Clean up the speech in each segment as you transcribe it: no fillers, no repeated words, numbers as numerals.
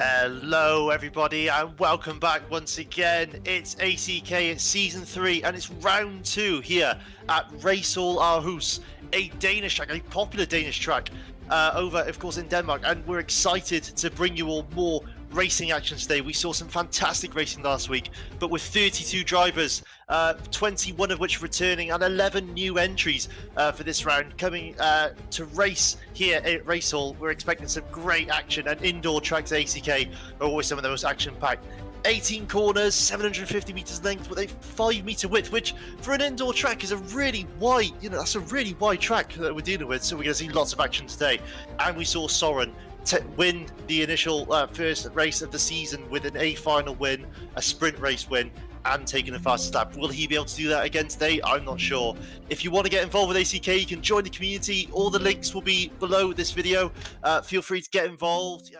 Hello everybody and welcome back once again. It's ACK, it's Season 3 and it's Round 2 here at Racehall Aarhus, a Danish track, a popular Danish track over of course in Denmark, and we're excited to bring you all more racing action today. We saw some fantastic racing last week, but with 32 drivers, 21 of which returning and 11 new entries for this round coming to race here at Racehall. We're expecting some great action, and indoor tracks at ACK are always some of the most action-packed. 18 corners, 750 meters length with a 5-meter width, which for an indoor track is a really wide, that's a really wide track that we're dealing with. So we're going to see lots of action today. And we saw Soren win the initial first race of the season with an A final win, a sprint race win, and taking the fastest lap. Will he be able to do that again today? I'm not sure. If you want to get involved with ACK, you can join the community. All the links will be below this video. Feel free to get involved.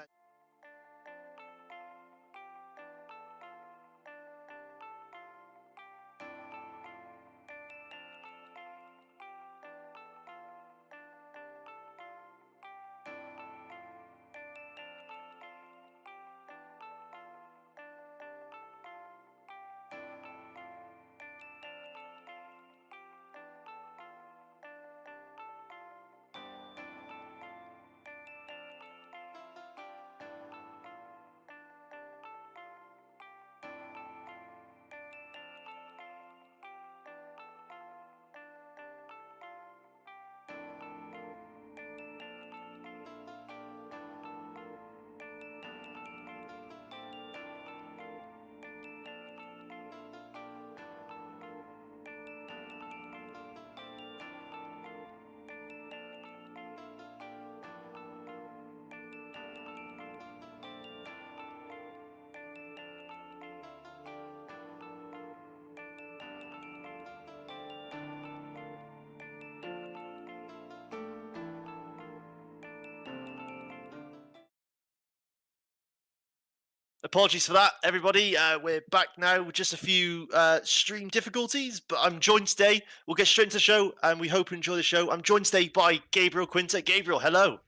Apologies for that, everybody. We're back now with just a few stream difficulties, but I'm joined today. We'll get straight into the show, and we hope you enjoy the show. I'm joined today by Gabriel Quinter. Gabriel, hello.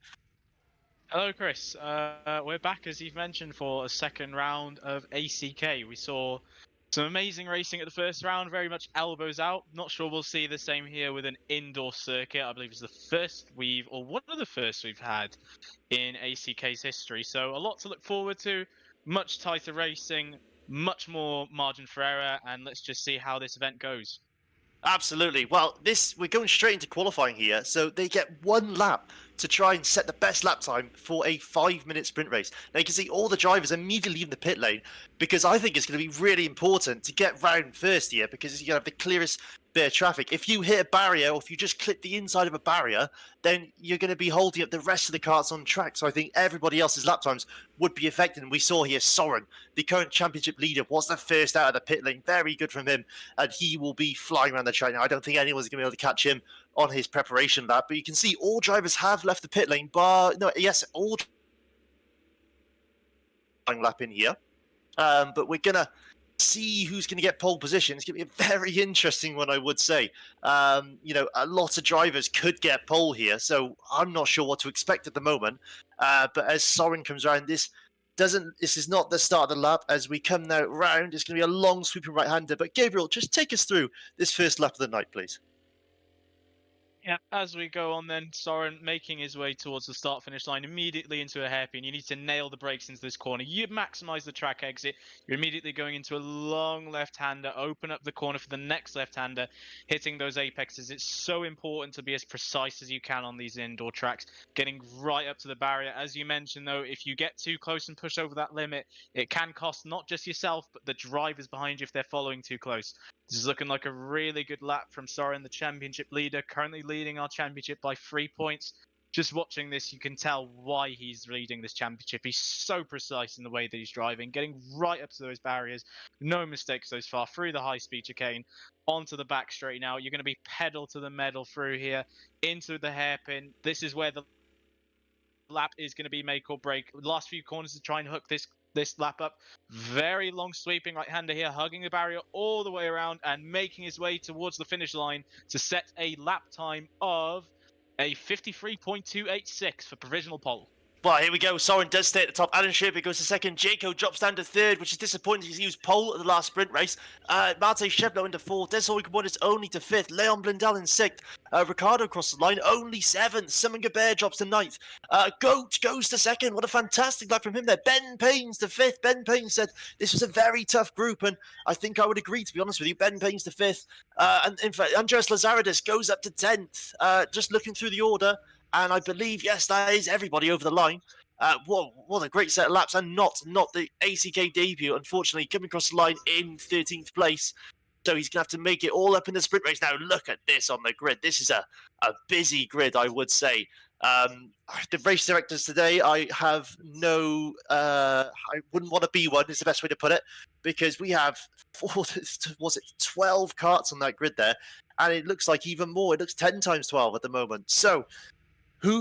Hello, Chris. We're back, as you've mentioned, for a second round of ACK. We saw some amazing racing at the first round, very much elbows out. Not sure we'll see the same here with an indoor circuit. I believe it's the first one of the first we've had in ACK's history. So a lot to look forward to. Much tighter racing, much more margin for error, and let's just see how this event goes. Absolutely. Well, we're going straight into qualifying here, so they get one lap to try and set the best lap time for a 5-minute sprint race. Now you can see all the drivers immediately leaving the pit lane, because I think it's going to be really important to get round first here, because you're going to have the clearest bit of traffic. If you hit a barrier, or if you just clip the inside of a barrier, then you're going to be holding up the rest of the carts on track. So I think everybody else's lap times would be affected. And we saw here Soren, the current championship leader, was the first out of the pit lane. Very good from him, and he will be flying around the track now. I don't think anyone's going to be able to catch him on his preparation lap, but you can see all drivers have left the pit lane, all lap in here. But we're gonna see who's going to get pole position. It's going to be a very interesting one, I would say. A lot of drivers could get pole here, so I'm not sure what to expect at the moment. But as Soren comes around, this is not the start of the lap. As we come now round, it's going to be a long sweeping right-hander. But Gabriel, just take us through this first lap of the night, please. Yeah, as we go on then, Soren making his way towards the start-finish line, immediately into a hairpin. You need to nail the brakes into this corner. You maximize the track exit. You're immediately going into a long left-hander. Open up the corner for the next left-hander, hitting those apexes. It's so important to be as precise as you can on these indoor tracks, getting right up to the barrier. As you mentioned, though, if you get too close and push over that limit, it can cost not just yourself, but the drivers behind you if they're following too close. This is looking like a really good lap from Soren, the championship leader, currently leading our championship by 3 points. Just watching this, you can tell why he's leading this championship. He's so precise in the way that he's driving, getting right up to those barriers. No mistakes so far, through the high-speed chicane, onto the back straight now. You're going to be pedal to the metal through here, into the hairpin. This is where the lap is going to be make or break. Last few corners to try and hook this lap up. Very long sweeping right-hander here, hugging the barrier all the way around and making his way towards the finish line to set a lap time of a 53.286 for provisional pole. Well, here we go. Soren does stay at the top. Adam Sherpitt goes to second. Jaco drops down to third, which is disappointing because he was pole at the last sprint race. Mate Shevlo into fourth. Desolwick is only to fifth. Leon Blundell in sixth. Ricardo crosses the line, only seventh. Simon Gabert drops to ninth. Goat goes to second. What a fantastic lap from him there. Ben Paynes to fifth. Ben Paynes said this was a very tough group, and I think I would agree, to be honest with you. Ben Paynes to fifth. And in fact, Andres Lazaridis goes up to 10th. Just looking through the order. And I believe, yes, that is everybody over the line. What a great set of laps, and not the ACK debut, unfortunately, coming across the line in 13th place. So he's going to have to make it all up in the sprint race. Now, look at this on the grid. This is a busy grid, I would say. The race directors today, I have no... I wouldn't want to be one, is the best way to put it, because we have, 12 carts on that grid there, and it looks like even more. It looks 10 times 12 at the moment. So...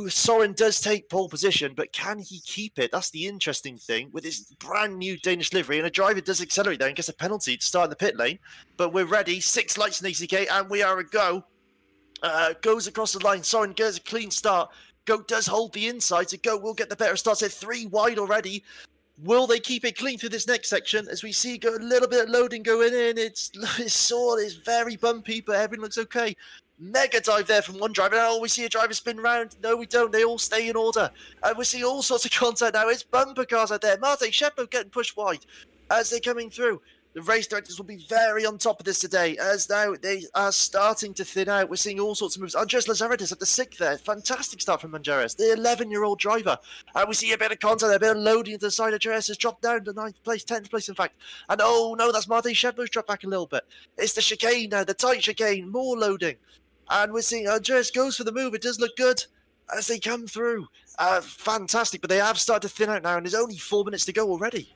Soren does take pole position, but can he keep it? That's the interesting thing with his brand new Danish livery. And a driver does accelerate there and gets a penalty to start in the pit lane. But we're ready. 6 lights in ACK, and we are a go. Goes across the line. Soren gets a clean start. Goat does hold the inside, so Goat will get the better start. So 3 wide already. Will they keep it clean through this next section? As we see go a little bit of loading going in. It's very bumpy, but everything looks okay. Mega dive there from one driver. Oh, we see a driver spin round. No, we don't. They all stay in order. And we see all sorts of contact now. It's bumper cars out there. Mate Shepard getting pushed wide as they're coming through. The race directors will be very on top of this today, as now they are starting to thin out. We're seeing all sorts of moves. Andres Lazaridis at the 6th there. Fantastic start from Manjares, the 11-year-old driver. And we see a bit of contact, a bit of loading into the side. Andreas has dropped down to 9th place, 10th place, in fact. And oh no, that's Mate Shepard's dropped back a little bit. It's the chicane now, the tight chicane, more loading. And we're seeing Andreas goes for the move. It does look good as they come through. Fantastic, but they have started to thin out now, and there's only 4 minutes to go already.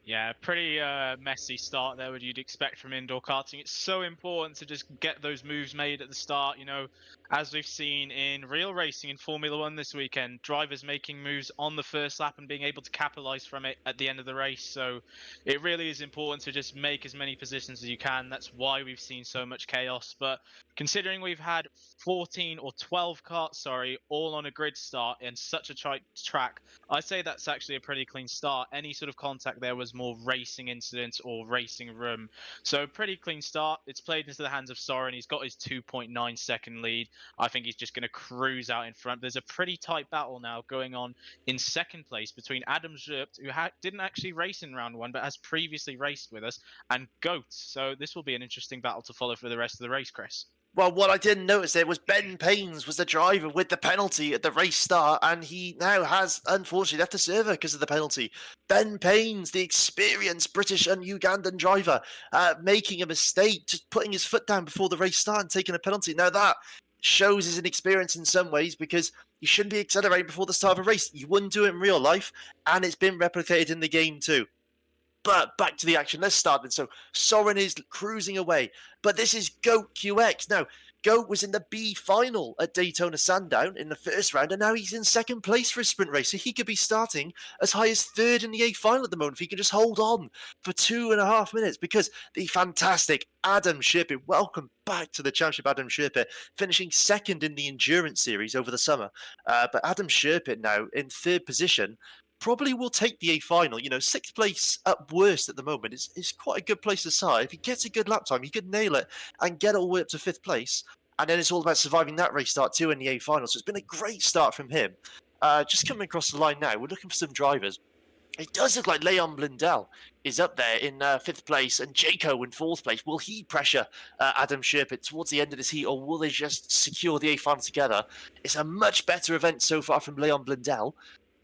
Yeah, pretty messy start there, what you'd expect from indoor karting. It's so important to just get those moves made at the start, you know, as we've seen in real racing in Formula 1 this weekend, drivers making moves on the first lap and being able to capitalize from it at the end of the race. So it really is important to just make as many positions as you can. That's why we've seen so much chaos. But considering we've had 14 or 12 carts, all on a grid start in such a tight track, I'd say that's actually a pretty clean start. Any sort of contact there was more racing incidents or racing room. So pretty clean start. It's played into the hands of Soren. He's got his 2.9 second lead. I think he's just going to cruise out in front. There's a pretty tight battle now going on in second place between Adam Zerpt, who didn't actually race in round 1, but has previously raced with us, and Goat. So this will be an interesting battle to follow for the rest of the race, Chris. Well, what I didn't notice there was Ben Paynes was the driver with the penalty at the race start, and he now has, unfortunately, left the server because of the penalty. Ben Paynes, the experienced British and Ugandan driver, making a mistake, just putting his foot down before the race start and taking a penalty. Now, that shows his inexperience in some ways, because you shouldn't be accelerating before the start of a race. You wouldn't do it in real life, and it's been replicated in the game too. But back to the action. Let's start then. So Soren is cruising away, but this is Goat QX. Now, Goat was in the B final at Daytona Sandown in the first round, and now he's in second place for a sprint race. So he could be starting as high as third in the A final at the moment if he can just hold on for 2.5 minutes, because the fantastic Adam Sherpitt, welcome back to the championship, Adam Sherpitt, finishing second in the Endurance Series over the summer. But Adam Sherpitt now in third position, probably will take the A final. You know, 6th place at worst at the moment is quite a good place to start. If he gets a good lap time, he could nail it and get all the way up to 5th place. And then it's all about surviving that race start too in the A final. So it's been a great start from him. Just coming across the line now, we're looking for some drivers. It does look like Leon Blundell is up there in 5th place, and Jaco in 4th place. Will he pressure Adam Sherpitt towards the end of this heat, or will they just secure the A final together? It's a much better event so far from Leon Blundell,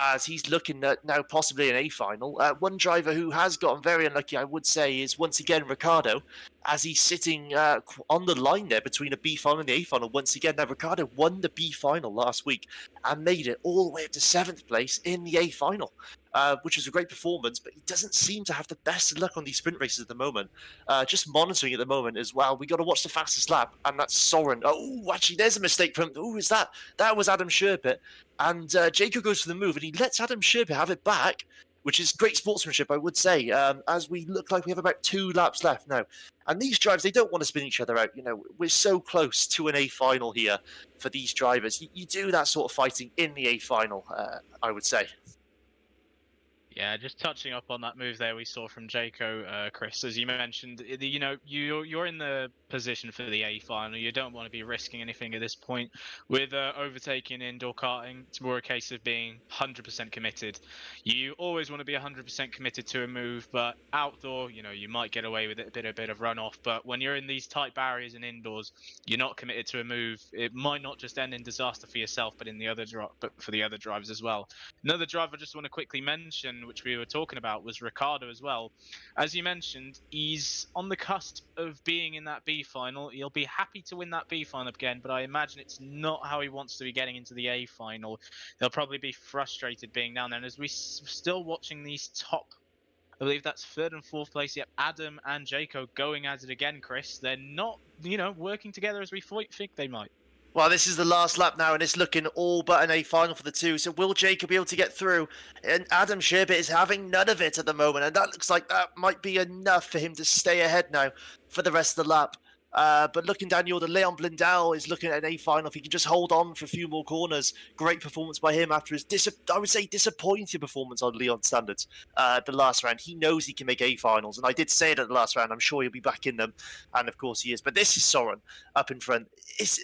as he's looking at now possibly an A final. One driver who has gotten very unlucky, I would say, is once again Ricardo, as he's sitting on the line there between a B final and the A final once again. Now, Ricardo won the B final last week and made it all the way up to 7th place in the A final, which was a great performance, but he doesn't seem to have the best luck on these sprint races at the moment. Just monitoring at the moment as well. We got to watch the fastest lap, and that's Soren. Oh, actually, there's a mistake from... Oh, is that? That was Adam Sherpitt. And Jacob goes for the move, and he lets Adam Sherpitt have it back. which is great sportsmanship, I would say, as we look like we have about 2 laps left now. And these drivers, they don't want to spin each other out. We're so close to an A final here for these drivers. You do that sort of fighting in the A final, I would say. Yeah, just touching up on that move there we saw from Jaco, Chris, as you mentioned, you're in the position for the A final. You don't want to be risking anything at this point. With overtaking indoor karting, it's more a case of being 100% committed. You always want to be 100% committed to a move, but outdoor, you might get away with it, a bit of runoff. But when you're in these tight barriers and indoors, you're not committed to a move. It might not just end in disaster for yourself, but for the other drivers as well. Another driver I just want to quickly mention, which we were talking about, was Ricciardo as well. As you mentioned, he's on the cusp of being in that B final. He'll be happy to win that B final again, but I imagine it's not how he wants to be getting into the A final. He'll probably be frustrated being down there. And as we're still watching these top, I believe that's third and fourth place. Yep, Adam and Jaco going at it again, Chris. They're not, working together as we think they might. Well, this is the last lap now, and it's looking all but an A final for the two. So will Jacob be able to get through? And Adam Sherbet is having none of it at the moment, and that looks like that might be enough for him to stay ahead now for the rest of the lap. But looking down the order, Leon Blundell is looking at an A final. If he can just hold on for a few more corners, great performance by him after his, I would say, disappointing performance on Leon standards the last round. He knows he can make A finals, and I did say it at the last round. I'm sure he'll be back in them, and of course he is. But this is Soren up in front. It's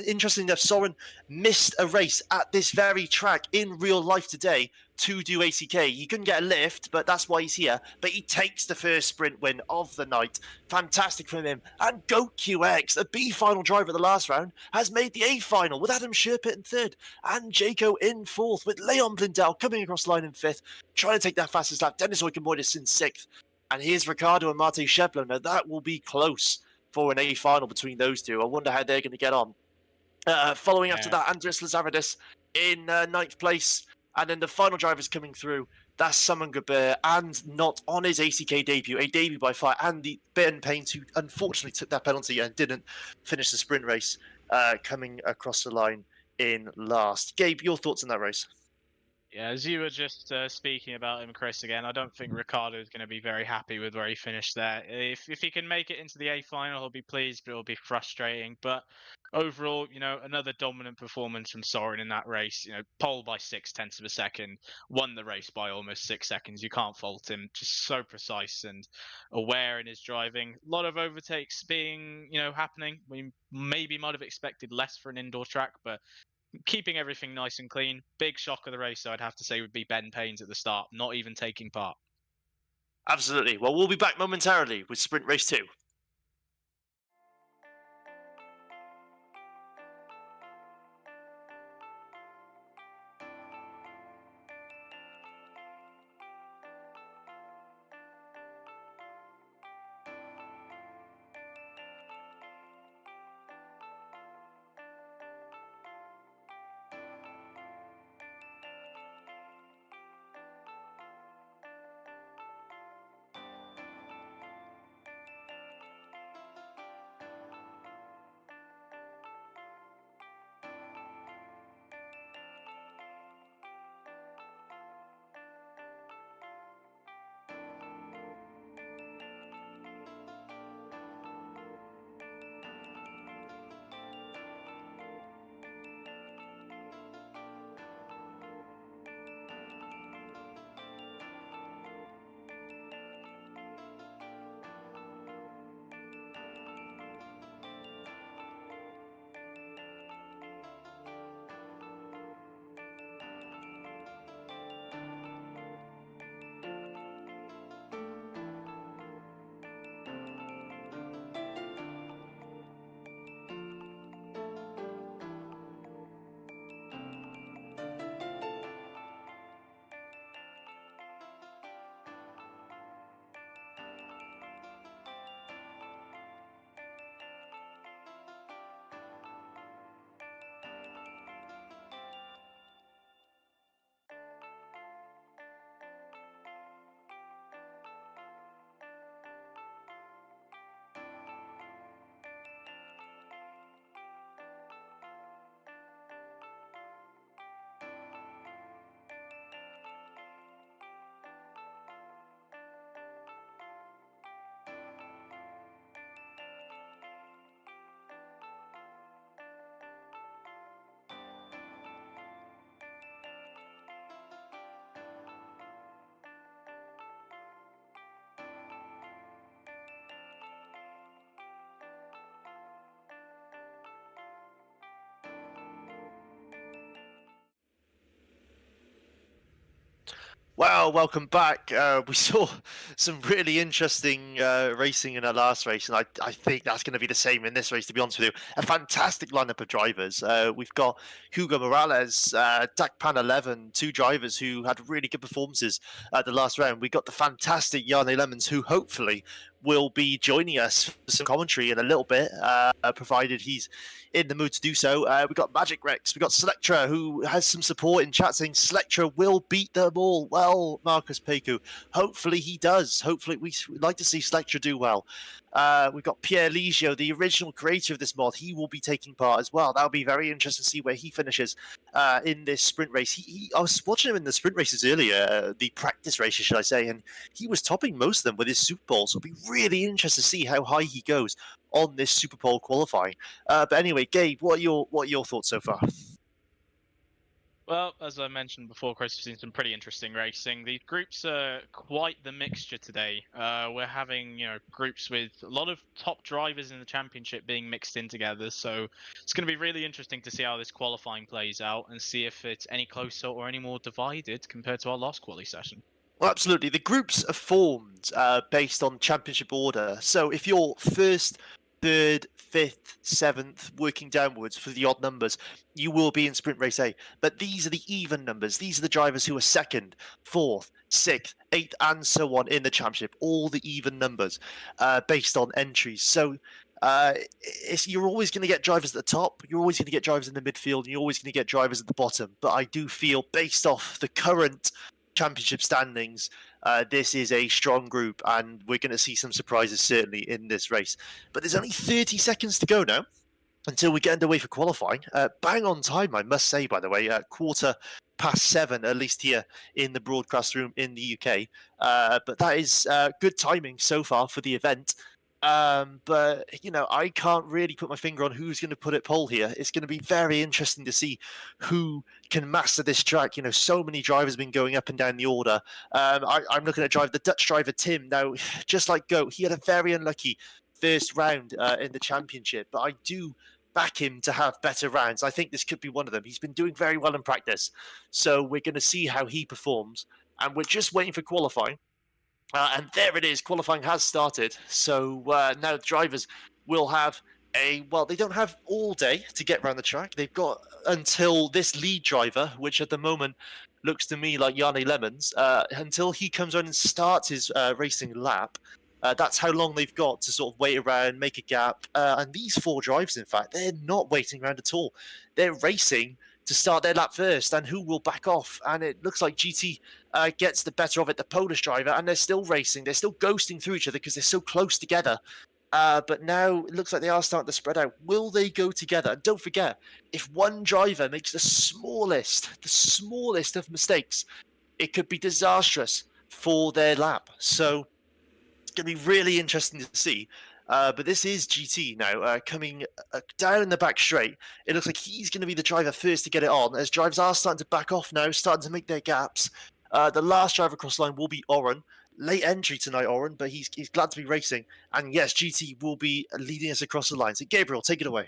interesting enough, Soren missed a race at this very track in real life today to do ACK. He couldn't get a lift, but that's why he's here. But he takes the first sprint win of the night. Fantastic from him. And Goat QX, a B final driver at the last round, has made the A final with Adam Sherpitt in third and Jaco in fourth, with Leon Blundell coming across the line in fifth, trying to take that fastest lap. Dennis Oykenboydis in sixth. And here's Ricciardo and Mate Sheplo. Now that will be close for an A final between those two. I wonder how they're going to get on. Following after that, Andres Lazaridis in ninth place. And then the final drivers coming through. That's Simon Gabert, and not on his ACK debut, a debut by far, Andy Ben Payne, who unfortunately took that penalty and didn't finish the sprint race, coming across the line in last. Gabe, your thoughts on that race? Yeah, as you were just speaking about him, Chris, again, I don't think Ricciardo is going to be very happy with where he finished there. If he can make it into the A final, he'll be pleased, but it'll be frustrating. But overall, another dominant performance from Soren in that race. Pole by 0.6 of a second, won the race by almost 6 seconds. You can't fault him. Just so precise and aware in his driving. A lot of overtakes being, happening. We maybe might have expected less for an indoor track, but keeping everything nice and clean. Big shock of the race, I'd have to say, would be Ben Payne's at the start, not even taking part. Absolutely. Well, we'll be back momentarily with Sprint Race 2. Well, welcome back. We saw some really interesting racing in our last race, and I think that's going to be the same in this race, to be honest with you. A fantastic lineup of drivers. We've got Hugo Morales, Dakpan 11, two drivers who had really good performances at the last round. We got the fantastic Jarne Lemons, who hopefully will be joining us for some commentary in a little bit, provided he's in the mood to do so. We've got Magic Rex, we've got Selectra, who has some support in chat saying Selectra will beat them all. Well, Marcus Peku, hopefully he does. Hopefully we'd like to see Selectra do well. We've got Pierre Ligio, the original creator of this mod. He will be taking part as well. That'll be very interesting to see where he finishes in this sprint race. I was watching him in the sprint races earlier, the practice races, should I say, and he was topping most of them with his Super Bowl. So it'll be really interesting to see how high he goes on this Super Bowl qualifying. But anyway, Gabe, what are your thoughts so far? Well, as I mentioned before, Chris, we've seen some pretty interesting racing. The groups are quite the mixture today. We're having, groups with a lot of top drivers in the championship being mixed in together. So it's going to be really interesting to see how this qualifying plays out and see if it's any closer or any more divided compared to our last quali session. Well, absolutely. The groups are formed based on championship order. So if you're first, third, fifth, seventh, working downwards for the odd numbers, you will be in Sprint Race A. But these are the even numbers. These are the drivers who are second, fourth, sixth, eighth, and so on in the championship. All the even numbers based on entries. So you're always going to get drivers at the top. You're always going to get drivers in the midfield. And you're always going to get drivers at the bottom. But I do feel, based off the current championship standings, this is a strong group, and we're going to see some surprises certainly in this race. But there's only 30 seconds to go now until we get underway for qualifying. Bang on time, I must say, by the way, 7:15, at least here in the broadcast room in the UK. But that is good timing so far for the event. But I can't really put my finger on who's going to put it pole here. It's going to be very interesting to see who can master this track. So many drivers have been going up and down the order. I'm looking at the Dutch driver Tim. Now, just like Goat, he had a very unlucky first round in the championship, but I do back him to have better rounds. I think this could be one of them. He's been doing very well in practice, so we're going to see how he performs, and we're just waiting for qualifying. And there it is. Qualifying has started. So now the drivers will have they don't have all day to get around the track. They've got until this lead driver, which at the moment looks to me like Jarne Lemons, until he comes on and starts his racing lap. That's how long they've got to sort of wait around, make a gap. And these four drivers, in fact, they're not waiting around at all. They're racing to start their lap first, and who will back off. And it looks like GT gets the better of it, the Polish driver, and they're still racing. They're still ghosting through each other because they're so close together. But now it looks like they are starting to spread out. Will they go together? And don't forget, if one driver makes the smallest of mistakes, it could be disastrous for their lap. So it's going to be really interesting to see. But this is GT now, coming down the back straight. It looks like he's going to be the driver first to get it on, as drivers are starting to back off now, starting to make their gaps. The last driver across the line will be Oren. Late entry tonight, Oren, but he's glad to be racing. And yes, GT will be leading us across the line. So Gabriel, take it away.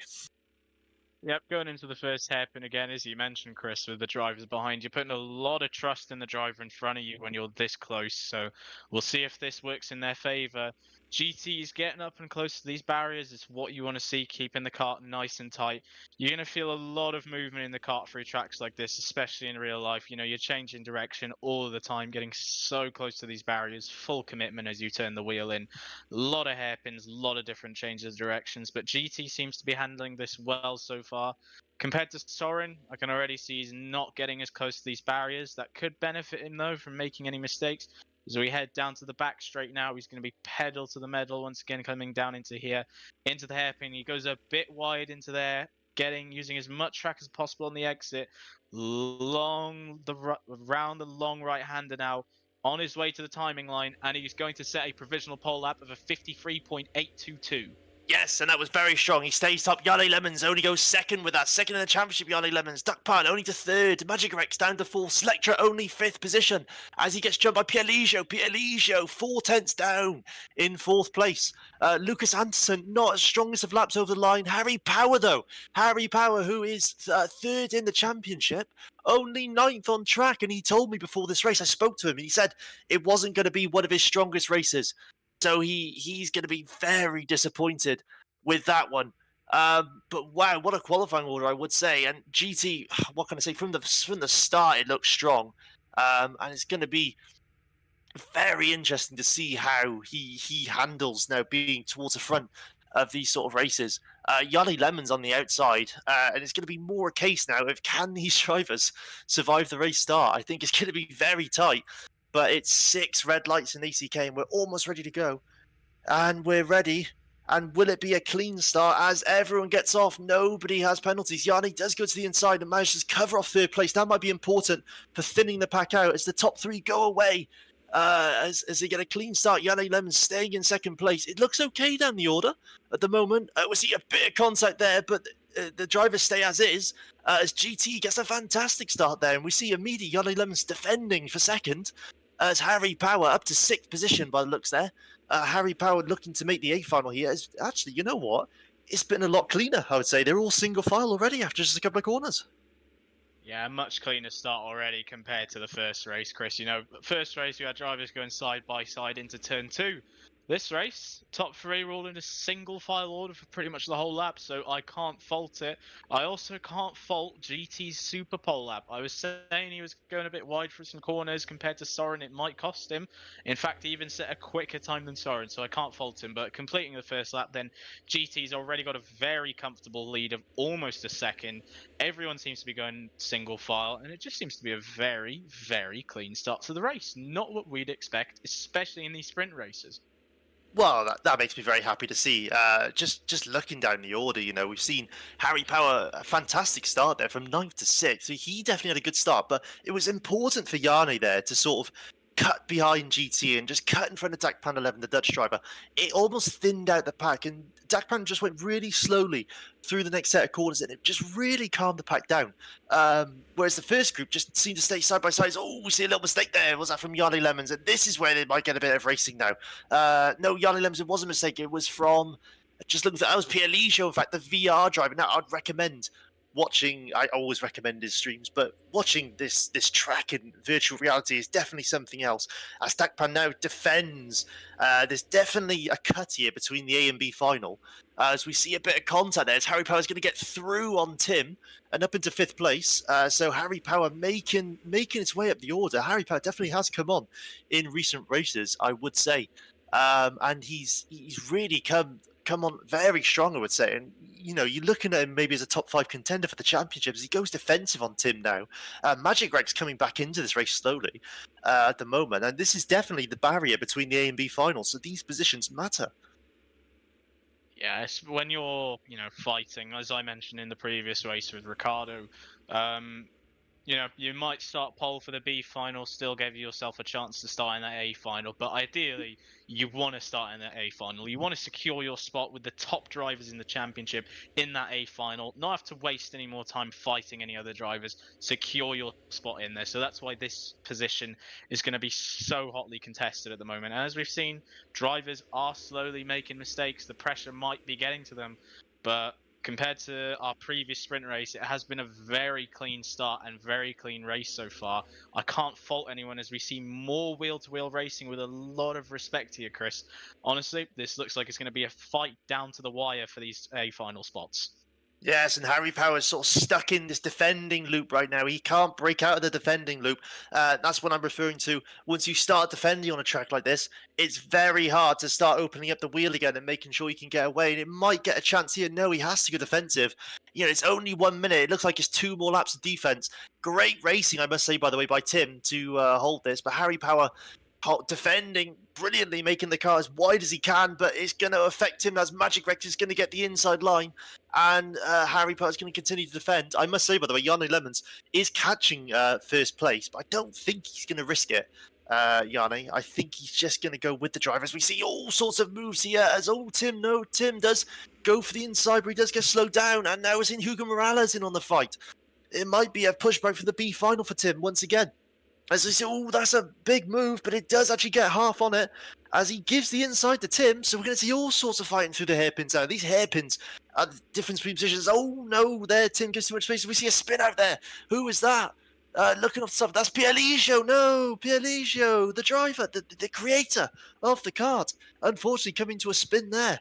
Yep, going into the first hairpin again, as you mentioned, Chris, with the drivers behind you, putting a lot of trust in the driver in front of you when you're this close. So we'll see if this works in their favour. GT is getting up and close to these barriers. It's what you want to see, keeping the kart nice and tight. You're going to feel a lot of movement in the kart through tracks like this, especially in real life. You're changing direction all the time, getting so close to these barriers, full commitment as you turn the wheel in. A lot of hairpins, a lot of different changes of directions, but GT seems to be handling this well so far. Compared to Soren, I can already see he's not getting as close to these barriers. That could benefit him, though, from making any mistakes. As we head down to the back straight now, he's going to be pedal to the metal once again, coming down into here, into the hairpin. He goes a bit wide into there, using as much track as possible on the exit. Around the long right-hander now, on his way to the timing line, and he's going to set a provisional pole lap of a 53.822. Yes, and that was very strong. He stays top. Yanni Lemons only goes second with that. Second in the championship, Yanni Lemons. Duckpan only to third. Magic Rex down to fourth. Selectra only fifth position as he gets jumped by Pierre Ligio. Pierre Ligio, 4/10 down in fourth place. Lucas Anderson, not as strongest of laps over the line. Harry Power, though. Harry Power, who is third in the championship, only ninth on track. And he told me before this race, I spoke to him, and he said it wasn't going to be one of his strongest races. So he's going to be very disappointed with that one. But wow, what a qualifying order, I would say. And GT, what can I say? From the start, it looks strong, and it's going to be very interesting to see how he handles now being towards the front of these sort of races. Yanni Lemons on the outside, and it's going to be more a case now of can these drivers survive the race start. I think it's going to be very tight. But it's 6 red lights in ACK, and we're almost ready to go. And we're ready. And will it be a clean start as everyone gets off? Nobody has penalties. Yanni does go to the inside and manages to cover off third place. That might be important for thinning the pack out as the top 3 go away. As they get a clean start, Yanni Lemons staying in second place. It looks okay down the order at the moment. We see a bit of contact there, but the drivers stay as is. As GT gets a fantastic start there, and we see immediately Yanni Lemons defending for second. As Harry Power up to 6th position by the looks there. Harry Power looking to make the A final here. Actually, you know what? It's been a lot cleaner, I would say. They're all single file already after just a couple of corners. Yeah, a much cleaner start already compared to the first race, Chris. You know, first race, you had drivers going side by side into turn 2. This race, top 3 were all in a single file order for pretty much the whole lap, so I can't fault it. I also can't fault GT's super pole lap. I was saying he was going a bit wide for some corners compared to Soren. It might cost him. In fact, he even set a quicker time than Soren, so I can't fault him. But completing the first lap, then GT's already got a very comfortable lead of almost a second. Everyone seems to be going single file, and it just seems to be a very, very clean start to the race. Not what we'd expect, especially in these sprint races. Well, that makes me very happy to see. Just looking down the order, you know, we've seen Harry Power, a fantastic start there from 9th to 6th. So he definitely had a good start, but it was important for Yanni there to sort of cut behind GT and just cut in front of Dakpan 11, the Dutch driver. It almost thinned out the pack, and Dakpan just went really slowly through the next set of corners, and it just really calmed the pack down. Whereas the first group just seemed to stay side by side. Oh, we see a little mistake there. Was that from Yanni Lemons? And this is where they might get a bit of racing now. No, Yanni Lemons, it was a mistake. It was from, just looking at that was Pierre Ligio, in fact, the VR driver. Now, I'd recommend watching, I always recommend his streams, but watching this track in virtual reality is definitely something else. As Dakpan now defends, there's definitely a cut here between the A and B final. As we see a bit of contact there, as Harry Power's going to get through on Tim and up into 5th place. So Harry Power making its way up the order. Harry Power definitely has come on in recent races, I would say. And he's really come on very strong, I would say. And you know, you're looking at him maybe as a top 5 contender for the championships. He goes defensive on Tim now. Magic Rex coming back into this race slowly at the moment, and this is definitely the barrier between the A and B finals. So these positions matter. Yeah, it's when you're, you know, fighting, as I mentioned in the previous race with Ricardo, you know, you might start pole for the B final, still give yourself a chance to start in that A final, but ideally, you want to start in that A final. You want to secure your spot with the top drivers in the championship in that A final, not have to waste any more time fighting any other drivers, secure your spot in there. So that's why this position is going to be so hotly contested at the moment. And as we've seen, drivers are slowly making mistakes. The pressure might be getting to them, but compared to our previous sprint race, it has been a very clean start and very clean race so far. I can't fault anyone as we see more wheel-to-wheel racing with a lot of respect here, Chris. Honestly, this looks like it's going to be a fight down to the wire for these A final spots. Yes, and Harry Power's sort of stuck in this defending loop right now. He can't break out of the defending loop. That's what I'm referring to. Once you start defending on a track like this, it's very hard to start opening up the wheel again and making sure he can get away. And it might get a chance here. No, he has to go defensive. You know, it's only 1 minute. It looks like it's 2 more laps of defense. Great racing, I must say, by the way, by Tim to hold this. But Harry Power defending brilliantly, making the car as wide as he can, but it's going to affect him as Magic Rex is going to get the inside line, and Harry Potter is going to continue to defend. I must say, by the way, Yanni Lemons is catching first place, but I don't think he's going to risk it. Yanni. I think he's just going to go with the drivers. We see all sorts of moves here as Tim does go for the inside, but he does get slowed down. And now we're seeing Hugo Morales in on the fight. It might be a pushback for the B final for Tim once again. As we say, oh, that's a big move, but it does actually get half on it as he gives the inside to Tim. So we're going to see all sorts of fighting through the hairpins now. These hairpins are the difference between positions. Oh, no, there, Tim gives too much space. We see a spin out there. Who is that? Looking off the top, that's Pierre Ligio. No, Pierre Ligio, the driver, the creator of the kart. Unfortunately, coming to a spin there.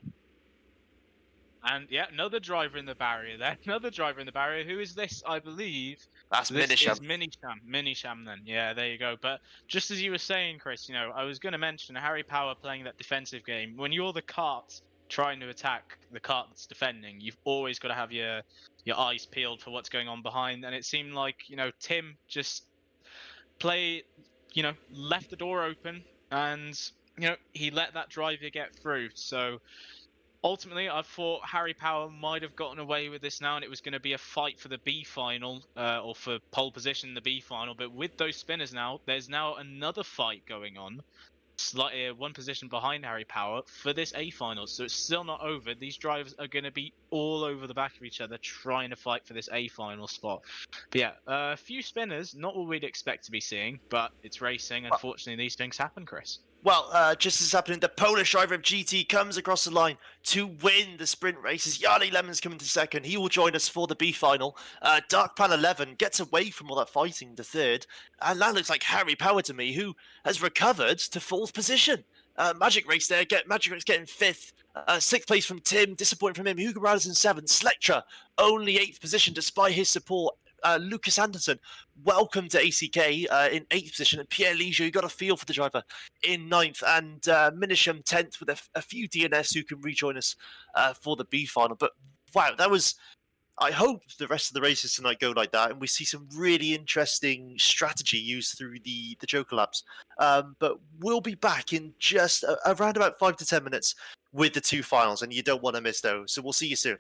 And yeah, another driver in the barrier there. Another driver in the barrier. Who is this? I believe That's this Minisham. is Minisham. Minisham then. Yeah, there you go. But just as you were saying, Chris, I was going to mention Harry Power playing that defensive game. When you're the kart trying to attack the kart that's defending, you've always got to have your eyes peeled for what's going on behind. And it seemed like, Tim just left the door open and, he let that driver get through. So ultimately, I thought Harry Power might have gotten away with this now, and it was going to be a fight for the B final, or for pole position in the B final. But with those spinners now, there's now another fight going on, slightly one position behind Harry Power for this A final. So it's still not over. These drivers are going to be all over the back of each other trying to fight for this A final spot. But yeah, a few spinners, not what we'd expect to be seeing, but it's racing. Unfortunately, these things happen, Chris. Well, just as happening, the Polish driver of GT comes across the line to win the sprint races. Yanni Lemon's coming to second. He will join us for the B final. Dark Pan 11 gets away from all that fighting to third. And that looks like Harry Power to me, who has recovered to fourth position. Magic Race there. Magic Race getting fifth. Sixth place from Tim. Disappointing from him. Hugo Morales in seventh. Slectra only eighth position despite his support. Lucas Anderson, welcome to ACK in 8th position. And Pierre Ligio, you got a feel for the driver, in 9th. And Minisham 10th with a few DNS who can rejoin us for the B final. But wow, that was... I hope the rest of the races tonight go like that and we see some really interesting strategy used through the Joker Labs. But we'll be back in just around about 5 to 10 minutes with the two finals, and you don't want to miss those. So we'll see you soon.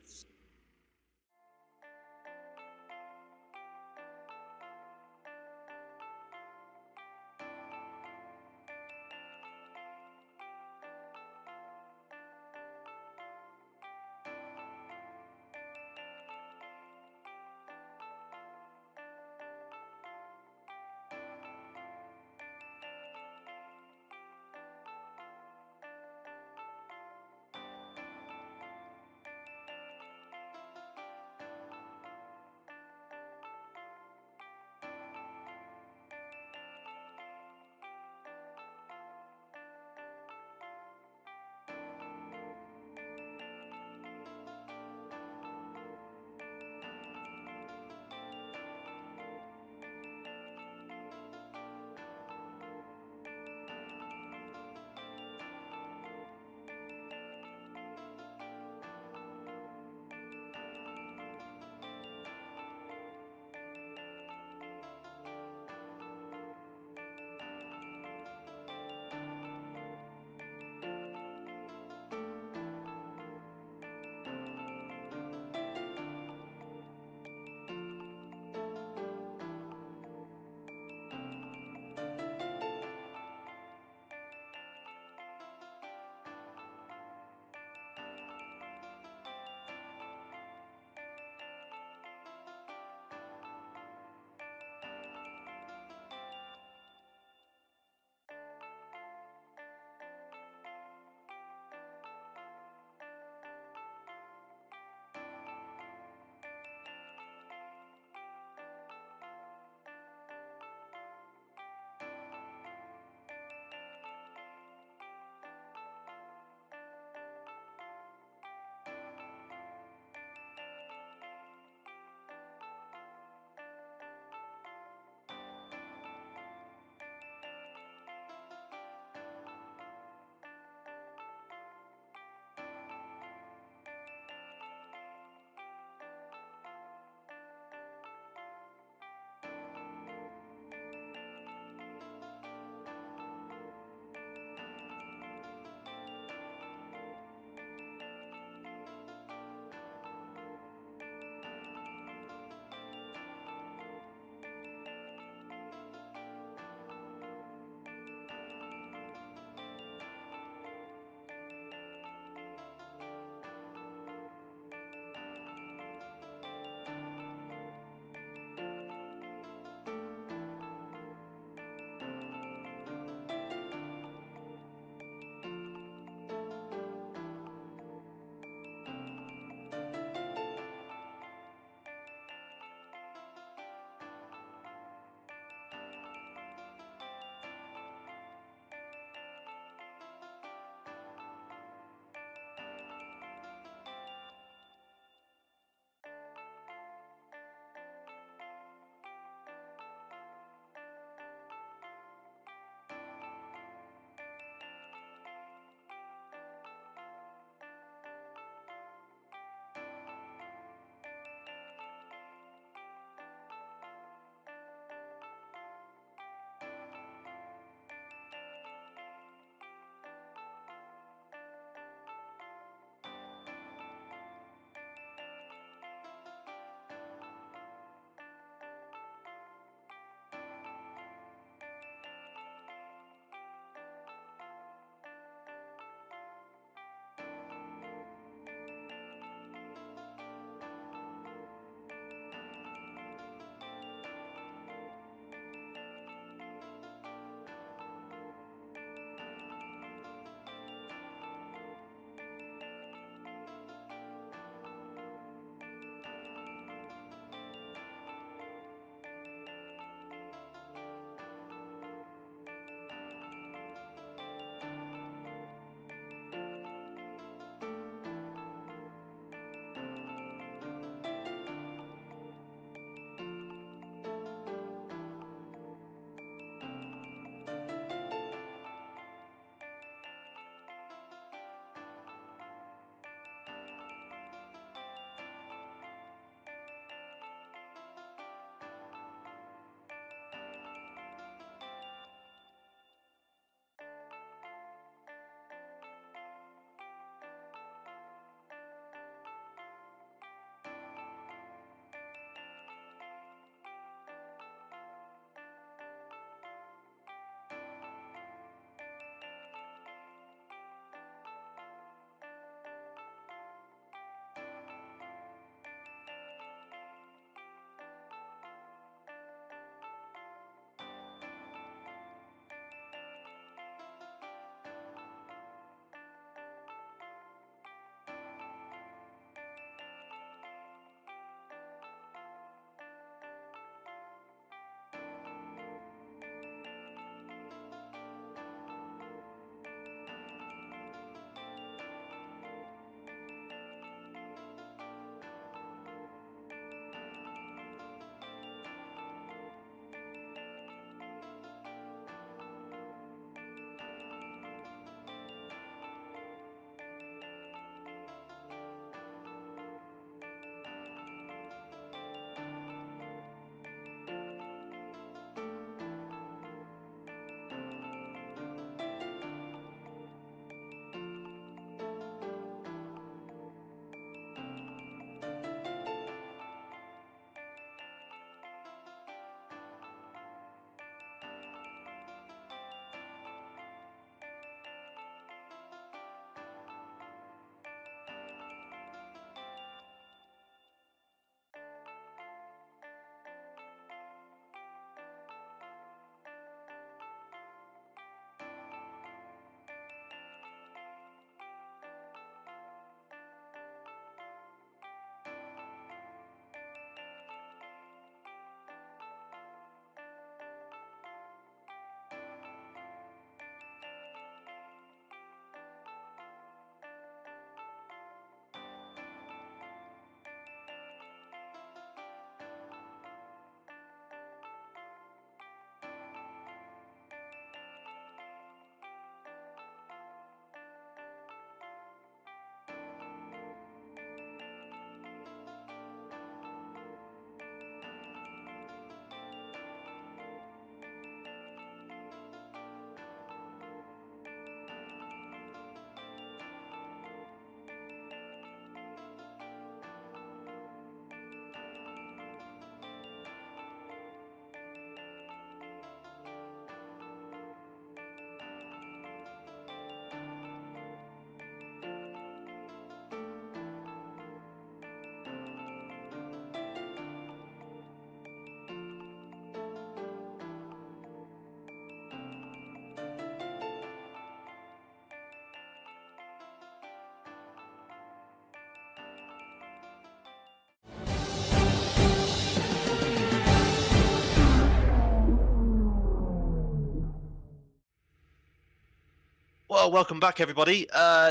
Well, welcome back, everybody.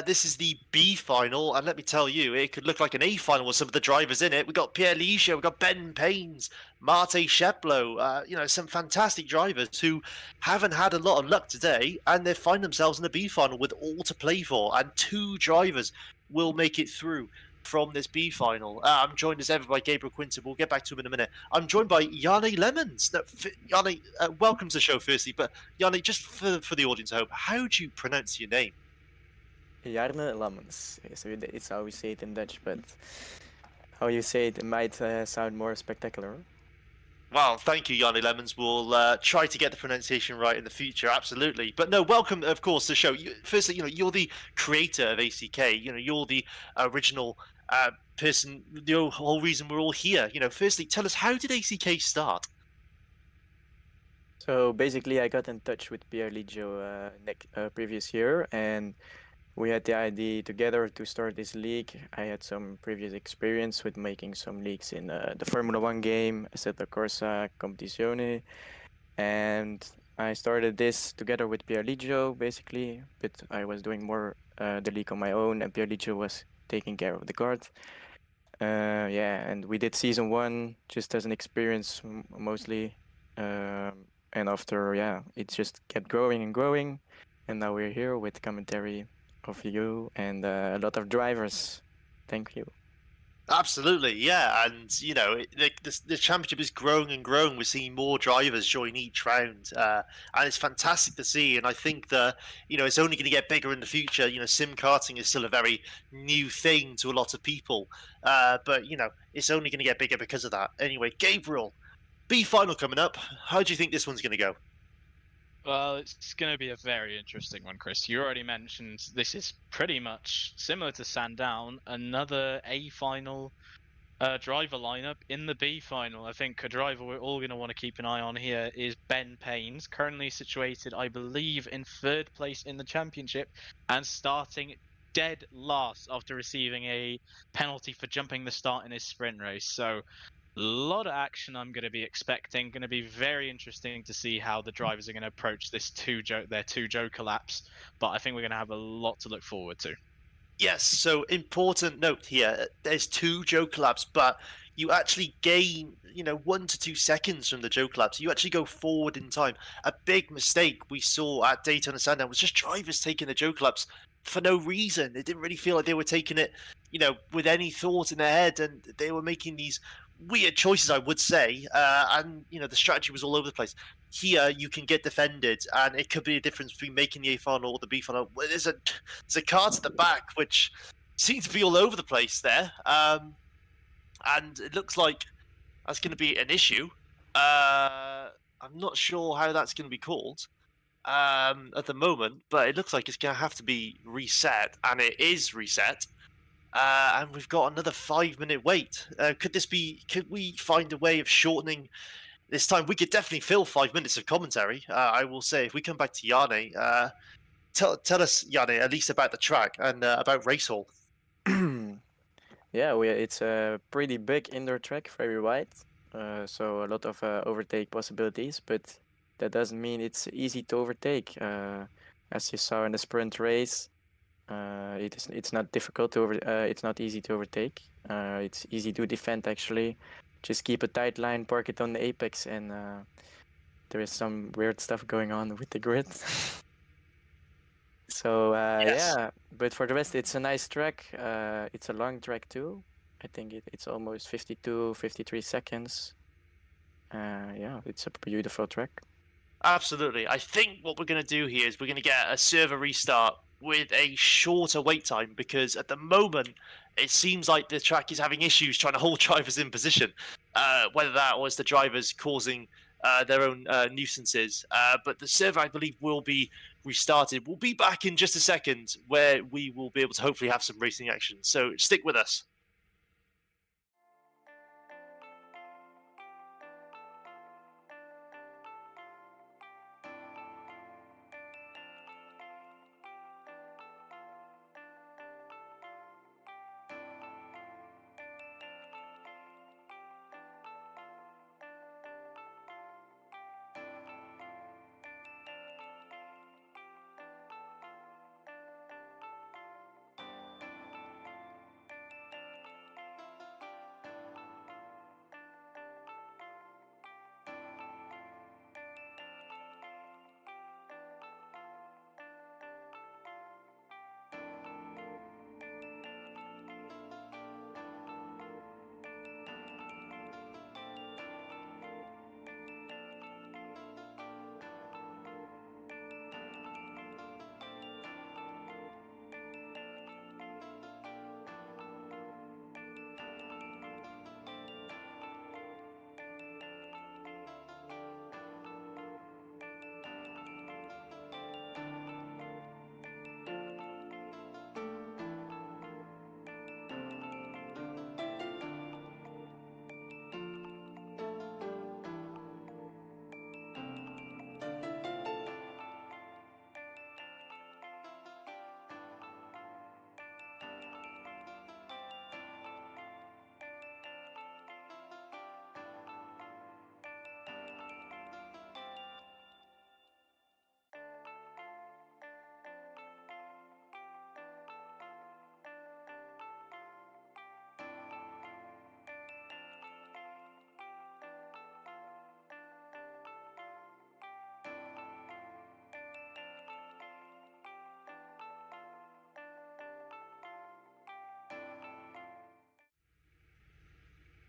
This is the B final, and let me tell you, it could look like an A final with some of the drivers in it. We've got Pierre Ligia, we've got Ben Paynes, Marte Sheplo, some fantastic drivers who haven't had a lot of luck today, and they find themselves in the B final with all to play for, and 2 drivers will make it through from this B final. I'm joined as ever by Gabriel Quinton. We'll get back to him in a minute. I'm joined by Yanni Lemons. Now, Yanni, welcome to the show, firstly, but Yanni, just for the audience at home, how do you pronounce your name? Jarne Lammens. So it's how we say it in Dutch, but how you say it might sound more spectacular. Well, thank you, Yanni Lemons. We'll try to get the pronunciation right in the future, absolutely. But no, welcome, of course, to the show. Firstly, you're the creator of ACK. You're the original person, the whole reason we're all here. Firstly, tell us, how did ACK start? So basically, I got in touch with Pierre Ligio previous year, and we had the idea together to start this league. I had some previous experience with making some leagues in the Formula 1 game, Assetto Corsa Competizione, and I started this together with Pierre Ligio, basically, but I was doing more the league on my own, and Pierre Ligio was taking care of the kart. And we did season 1 just as an experience mostly. And after, it just kept growing and growing. And now we're here with commentary of you and a lot of drivers. Thank you. Absolutely, yeah, and the championship is growing and growing. We're seeing more drivers join each round, and it's fantastic to see. And I think that it's only going to get bigger in the future. Sim karting is still a very new thing to a lot of people, but it's only going to get bigger because of that. Anyway, Gabriel, B final coming up. How do you think this one's going to go? Well, it's going to be a very interesting one, Chris. You already mentioned this is pretty much similar to Sandown, another A final driver lineup in the B final. I think a driver we're all going to want to keep an eye on here is Ben Paynes, currently situated, I believe, in 3rd place in the championship and starting dead last after receiving a penalty for jumping the start in his sprint race. So a lot of action I'm going to be expecting. Going to be very interesting to see how the drivers are going to approach this their two Joker laps. But I think we're going to have a lot to look forward to. Yes, so important note here. There's 2 Joker laps, but you actually gain, 1 to 2 seconds from the Joker laps. You actually go forward in time. A big mistake we saw at Daytona Sandown was just drivers taking the Joker laps for no reason. It didn't really feel like they were taking it, with any thought in their head, and they were making these weird choices, I would say. And the strategy was all over the place. Here you can get defended, and it could be a difference between making the A final or the B final. There's a card at the back which seems to be all over the place there, and it looks like that's going to be an issue. I'm not sure how that's going to be called at the moment, but it looks like it's going to have to be reset, and it is reset. And we've got another 5-minute wait. Could we find a way of shortening this time? We could definitely fill 5 minutes of commentary. I will say, if we come back to Yanni, tell us, Yanni, at least about the track and about Racehall. It's a pretty big indoor track, very wide. So a lot of overtake possibilities, but that doesn't mean it's easy to overtake. As you saw in the sprint race, it's not difficult to it's not easy to overtake. It's easy to defend actually. Just keep a tight line, park it on the apex, and there is some weird stuff going on with the grid. So Yes. but for the rest, it's a nice track. It's a long track too. I think it's almost 52, 53 seconds. It's a beautiful track. Absolutely. I think what we're going to do here is we're going to get a server restart with a shorter wait time, because at the moment it seems like the track is having issues trying to hold drivers in position, whether that was the drivers causing their own nuisances. But the server, I believe, will be restarted. We'll be back in just a second, where we will be able to hopefully have some racing action. So stick with us.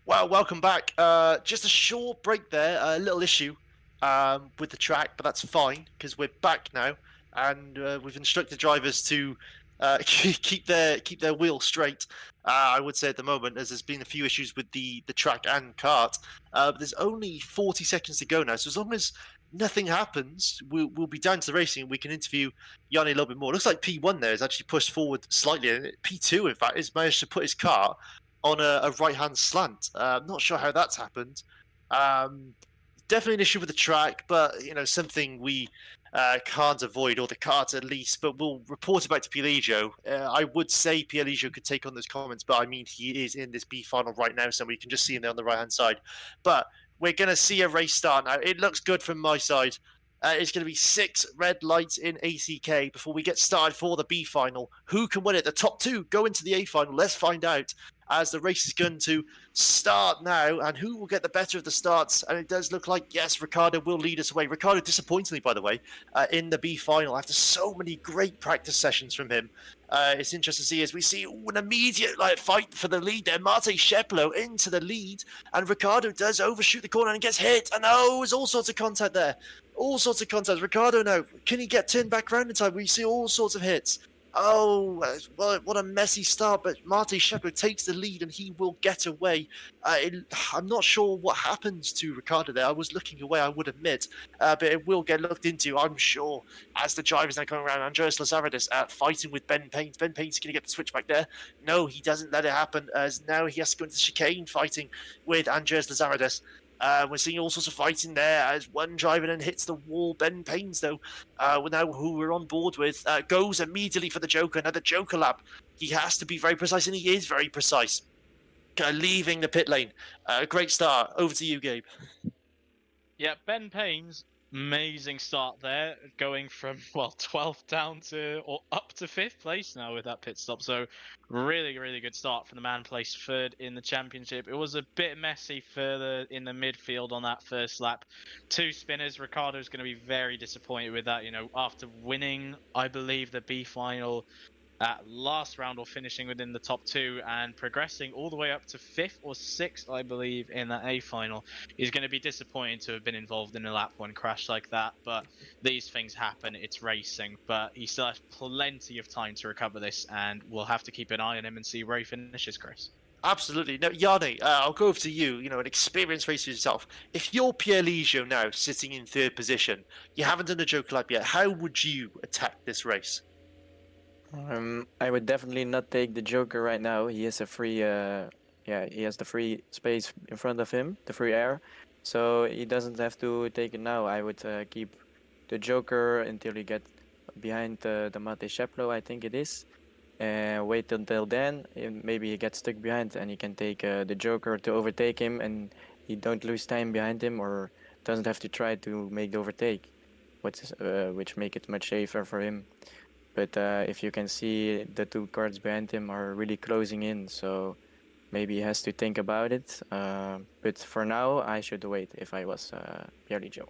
Well, welcome back. Just a short break there, a little issue with the track, but that's fine because we're back now, and we've instructed drivers to keep their wheel straight. I would say at the moment, as there's been a few issues with the track and kart, but there's only 40 seconds to go now. So as long as nothing happens, we'll be down to the racing. And we can interview Yanni a little bit more. Looks like P1 there is actually pushed forward slightly, and P2 in fact has managed to put his car on a right-hand slant. I'm not sure how that's happened. Definitely an issue with the track, but something we can't avoid, or the kart at least. But we'll report it back to Pialigio. I would say Pialigio could take on those comments, but I mean he is in this B final right now, so we can just see him there on the right-hand side. But we're going to see a race start now. It looks good from my side. It's going to be 6 red lights in ACK before we get started for the B final. Who can win it? The top 2 go into the A final. Let's find out as the race is going to start now, and who will get the better of the starts. And it does look like, yes, Ricardo will lead us away. Ricardo, disappointingly, by the way, in the B final after so many great practice sessions from him. It's interesting to see as we see an immediate fight for the lead there. Mate Sheplo into the lead, and Ricardo does overshoot the corner and gets hit. And there's all sorts of contact there. All sorts of contact. Ricardo now, can he get turned back around in time? We see all sorts of hits. Oh, well, what a messy start, but Mate Shepard takes the lead and he will get away. I'm not sure what happens to Ricardo there. I was looking away, I would admit, but it will get looked into, I'm sure, as the drivers now coming around. Andreas Lazaridis fighting with Ben Paynes. Ben Paynes going to get the switch back there. No, he doesn't let it happen, as now he has to go into the chicane fighting with Andreas Lazaridis. We're seeing all sorts of fighting there as one driver then hits the wall. Ben Paynes, though, now who we're on board with, goes immediately for the Joker. Now the Joker lap, he has to be very precise, and he is very precise. Leaving the pit lane. Great start. Over to you, Gabe. Yeah, Ben Payne's amazing start there, going from 12th down to or up to 5th place now with that pit stop. So really good start from the man placed 3rd in the championship. It was a bit messy further in the midfield on that first lap. 2 spinners. Ricardo's going to be very disappointed with that. After winning, I believe, the B final at last round, or finishing within the top 2 and progressing all the way up to 5th or 6th, I believe, in that A final. He's going to be disappointed to have been involved in a lap 1 crash like that, but these things happen. It's racing, but he still has plenty of time to recover this, and we'll have to keep an eye on him and see where he finishes, Chris. Absolutely. Now, Yanni, I'll go over to you. An experienced racer yourself. If you're Pierre Ligio now, sitting in 3rd position, you haven't done a Joker lap yet, how would you attack this race? I would definitely not take the Joker right now. He has a free, he has the free space in front of him, the free air, so he doesn't have to take it now. I would keep the Joker until he get behind the Mate Sheplo, I think it is, and wait until then. Maybe he gets stuck behind, and he can take the Joker to overtake him, and he don't lose time behind him, or doesn't have to try to make the overtake, which make it much safer for him. But if you can see, the 2 cars behind him are really closing in, so maybe he has to think about it. But for now, I should wait if I was Pierre Ligio.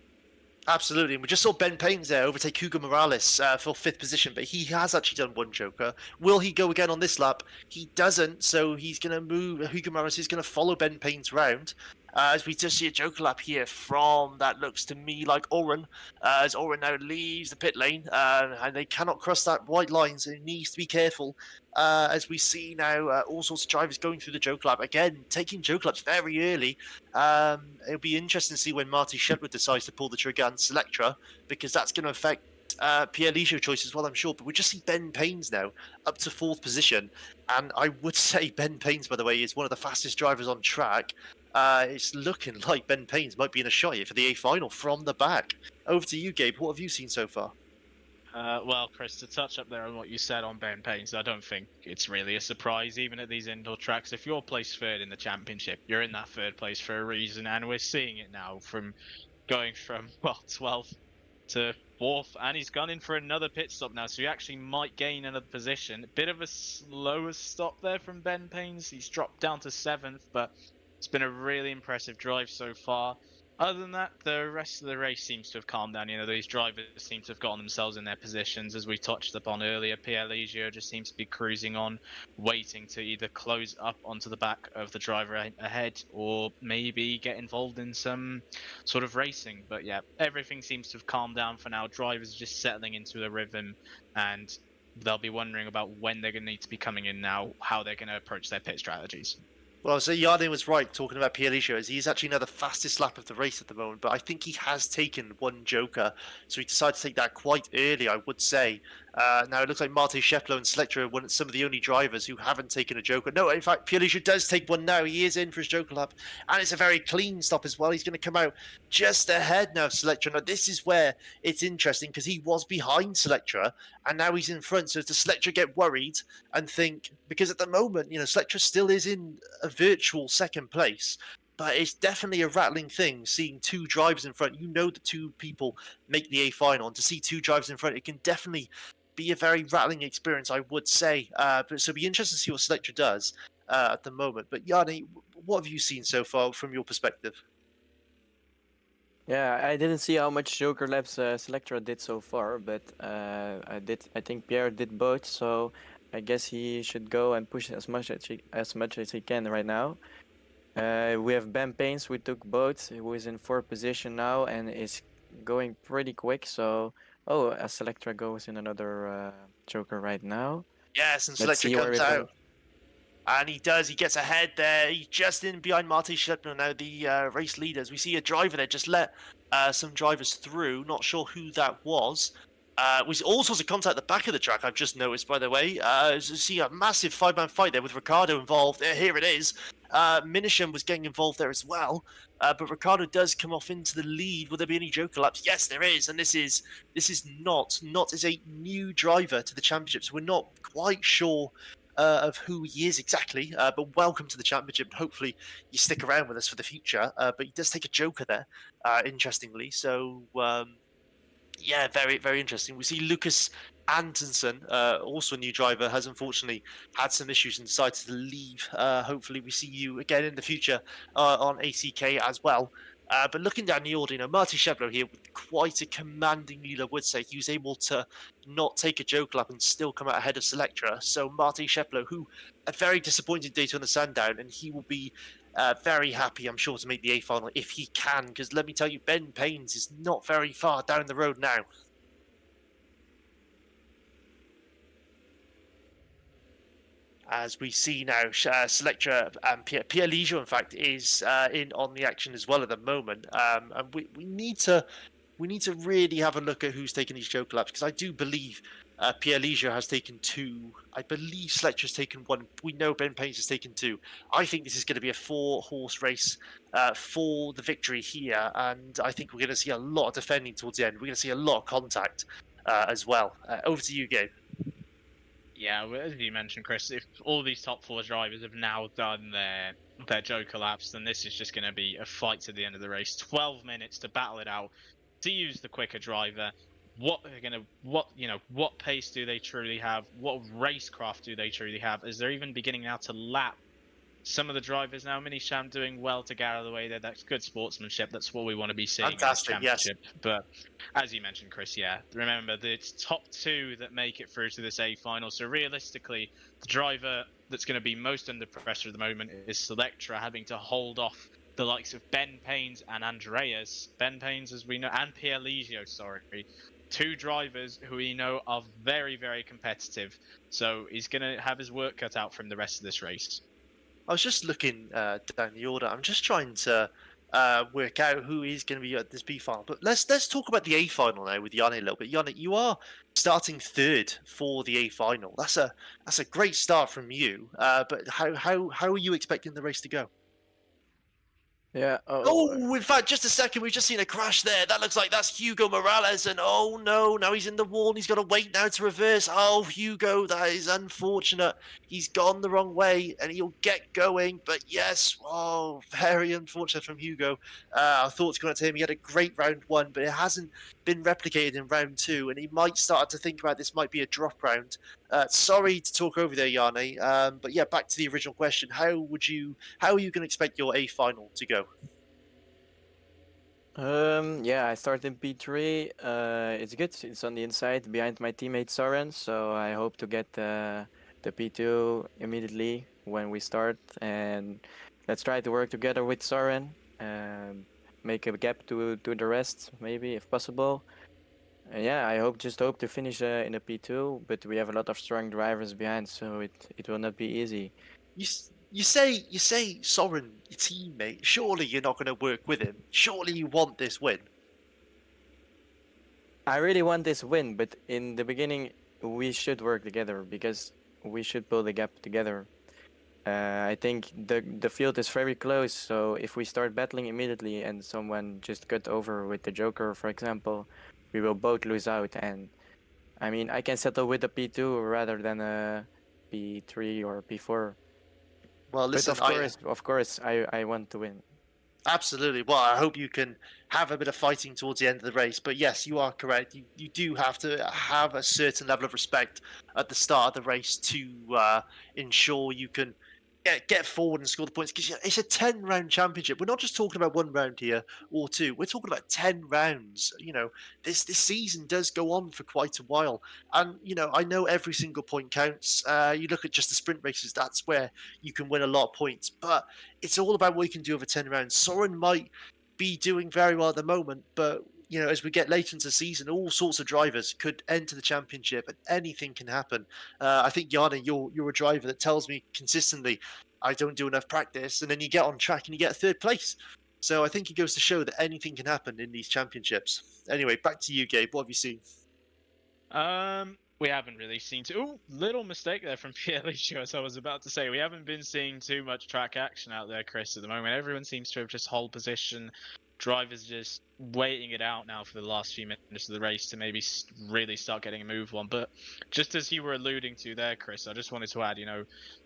Absolutely. And we just saw Ben Paynes there overtake Hugo Morales for 5th position, but he has actually done 1 Joker. Will he go again on this lap? He doesn't, so he's going to move. Hugo Morales is going to follow Ben Paynes round. As we just see a Joker lap here from, that looks to me like Oren, as Oren now leaves the pit lane, and they cannot cross that white line, so he needs to be careful. As we see now all sorts of drivers going through the Joker lap, again, taking Joker laps very early. It'll be interesting to see when Marty Shepard decides to pull the trigger and Selectra, because that's going to affect Pierre Ligio choice as well, I'm sure. But we just see Ben Paynes now up to 4th position, and I would say Ben Paynes, by the way, is one of the fastest drivers on track. It's looking like Ben Paynes might be in a shot here for the A final from the back. Over to you, Gabe. What have you seen so far? Well, Chris, to touch up there on what you said on Ben Paynes, I don't think it's really a surprise, even at these indoor tracks. If you're placed 3rd in the championship, you're in that 3rd place for a reason, and we're seeing it now from going from 12th to 4th, and he's gone in for another pit stop now, so he actually might gain another position. A bit of a slower stop there from Ben Paynes. He's dropped down to 7th, but it's been a really impressive drive so far. Other than that, the rest of the race seems to have calmed down. These drivers seem to have gotten themselves in their positions, as we touched upon earlier. Pierre Legio just seems to be cruising on, waiting to either close up onto the back of the driver ahead, or maybe get involved in some sort of racing. But yeah, everything seems to have calmed down for now. Drivers are just settling into a rhythm, and they'll be wondering about when they're going to need to be coming in now, how they're going to approach their pit strategies. Well, so Yarden was right talking about Pierre Legio, as he's actually now the fastest lap of the race at the moment, but I think he has taken one Joker, so he decided to take that quite early, I would say. Now, it looks like Marte Sheplo and Selectra are some of the only drivers who haven't taken a Joker. No, in fact, Pierre Legio does take one now. He is in for his Joker lap, and it's a very clean stop as well. He's going to come out just ahead now of Selectra. Now, this is where it's interesting, because he was behind Selectra, and now he's in front, so does Selectra get worried and think, because at the moment, Selectra still is in a virtual second place, but it's definitely a rattling thing seeing two drivers in front. The two people make the A final, and to see two drivers in front, it can definitely be a very rattling experience, I would say. But so it'll be interesting to see what Selectra does at the moment. But Yanni, what have you seen so far from your perspective? Yeah, I didn't see how much Joker laps Selectra did so far, but I think Pierre did both, so I guess he should go and push as much as he can right now. We have Ben Pains, who took both, who is in 4th position now and is going pretty quick. So, Selectra goes in another Joker right now. Yes, and Let's see Selectra where comes it out. goes. And he does. He gets ahead there. He's just in behind Marte Schleppner now, the race leaders. We see a driver there just let some drivers through. Not sure who that was. We see all sorts of contact at the back of the track, I've just noticed, by the way. You see a massive 5-man fight there with Ricardo involved. Here it is. Minisham was getting involved there as well. But Ricardo does come off into the lead. Will there be any Joker laps? Yes, there is. And this is not is a new driver to the championship. So we're not quite sure of who he is exactly, but welcome to the championship. Hopefully you stick around with us for the future. But he does take a Joker there, interestingly. So yeah, very, very interesting. We see Lucas Antonsen, also a new driver, has unfortunately had some issues and decided to leave. Hopefully we see you again in the future on ACK as well. But looking down the order, Marty Sheplo here with quite a commanding lead, I would say. He was able to not take a Joker lap and still come out ahead of Selectra. So Marty Sheplo, who a very disappointing day to on the Sandown, and he will be very happy, I'm sure, to make the A final if he can. Because let me tell you, Ben Pains is not very far down the road now. As we see now, Selectra and Pierre Legio, in fact, is in on the action as well at the moment. And we need to really have a look at who's taking these Joker laps, because I do believe Pierre Legio has taken 2. I believe Selectra's taken 1. We know Ben Pains has taken 2. I think this is going to be a 4-horse race for the victory here, and I think we're going to see a lot of defending towards the end. We're going to see a lot of contact as well. Over to you, Gabe. Yeah, well, as you mentioned, Chris, if all these top 4 drivers have now done their Joker laps, then this is just going to be a fight to the end of the race. 12 minutes to battle it out, to use the quicker driver. What pace do they truly have? What racecraft do they truly have? As they're even beginning now to lap some of the drivers now. Minisham doing well to get out of the way there. That's good sportsmanship. That's what we want to be seeing Fantastic, in this championship. Yes. But as you mentioned, Chris, yeah, remember that it's top 2 that make it through to this A final. So realistically, the driver that's going to be most under pressure at the moment is Selectra, having to hold off the likes of Ben Pains and Andreas. Ben Pains, as we know, and Pierre Legio, sorry. 2 drivers who we know are very, very competitive. So he's going to have his work cut out from the rest of this race. I was just looking down the order. I'm just trying to work out who is going to be at this B final. But let's talk about the A final now with Yanni a little bit. Yanni, you are starting 3rd for the A final. That's a great start from you. But how are you expecting the race to go? Yeah. Oh, in fact, just a second. We've just seen a crash there. That looks like that's Hugo Morales. And oh no, now he's in the wall and he's got to wait now to reverse. Oh, Hugo, that is unfortunate. He's gone the wrong way and he'll get going. But yes, oh, very unfortunate from Hugo. I thought it was going to him. He had a great round 1, but it hasn't been replicated in round 2. And he might start to think about this might be a drop round. Sorry to talk over there, Yanni. But yeah, back to the original question. How are you going to expect your A final to go? Yeah, I started in P3. It's good. It's on the inside behind my teammate Soren, so I hope to get the P2 immediately when we start. And let's try to work together with Soren. Make a gap to the rest, maybe if possible. Yeah, I just hope to finish in the P2, but we have a lot of strong drivers behind, so it will not be easy. You say Soren, your teammate. Surely you're not going to work with him. Surely you want this win. I really want this win, but in the beginning we should work together because we should pull the gap together. I think the field is very close, so if we start battling immediately and someone just got over with the Joker, for example, we will both lose out. And I mean, I can settle with a P2 rather than a P3 or P4. Well, listen, But of course, I want to win. absolutely. Well, I hope you can have a bit of fighting towards the end of the race. But yes, you are correct. You do have to have a certain level of respect at the start of the race to ensure you can get forward and score the points. Because it's a 10-round championship. We're not just talking about one round here or two. We're talking about 10 rounds. This season does go on for quite a while. And, I know every single point counts. You look at just the sprint races, that's where you can win a lot of points. But it's all about what you can do over 10 rounds. Soren might be doing very well at the moment, but as we get later into the season, all sorts of drivers could enter the championship, and anything can happen. I think Yana, you're a driver that tells me consistently, I don't do enough practice, and then you get on track and you get third place. So I think it goes to show that anything can happen in these championships. Anyway, back to you, Gabe. What have you seen? We haven't really seen too. Ooh, little mistake there from PLH, as I was about to say. We haven't been seeing too much track action out there, Chris, at the moment. Everyone seems to have just hold position. Drivers just waiting it out now for the last few minutes of the race to maybe really start getting a move on. But just as you were alluding to there, Chris, I just wanted to add,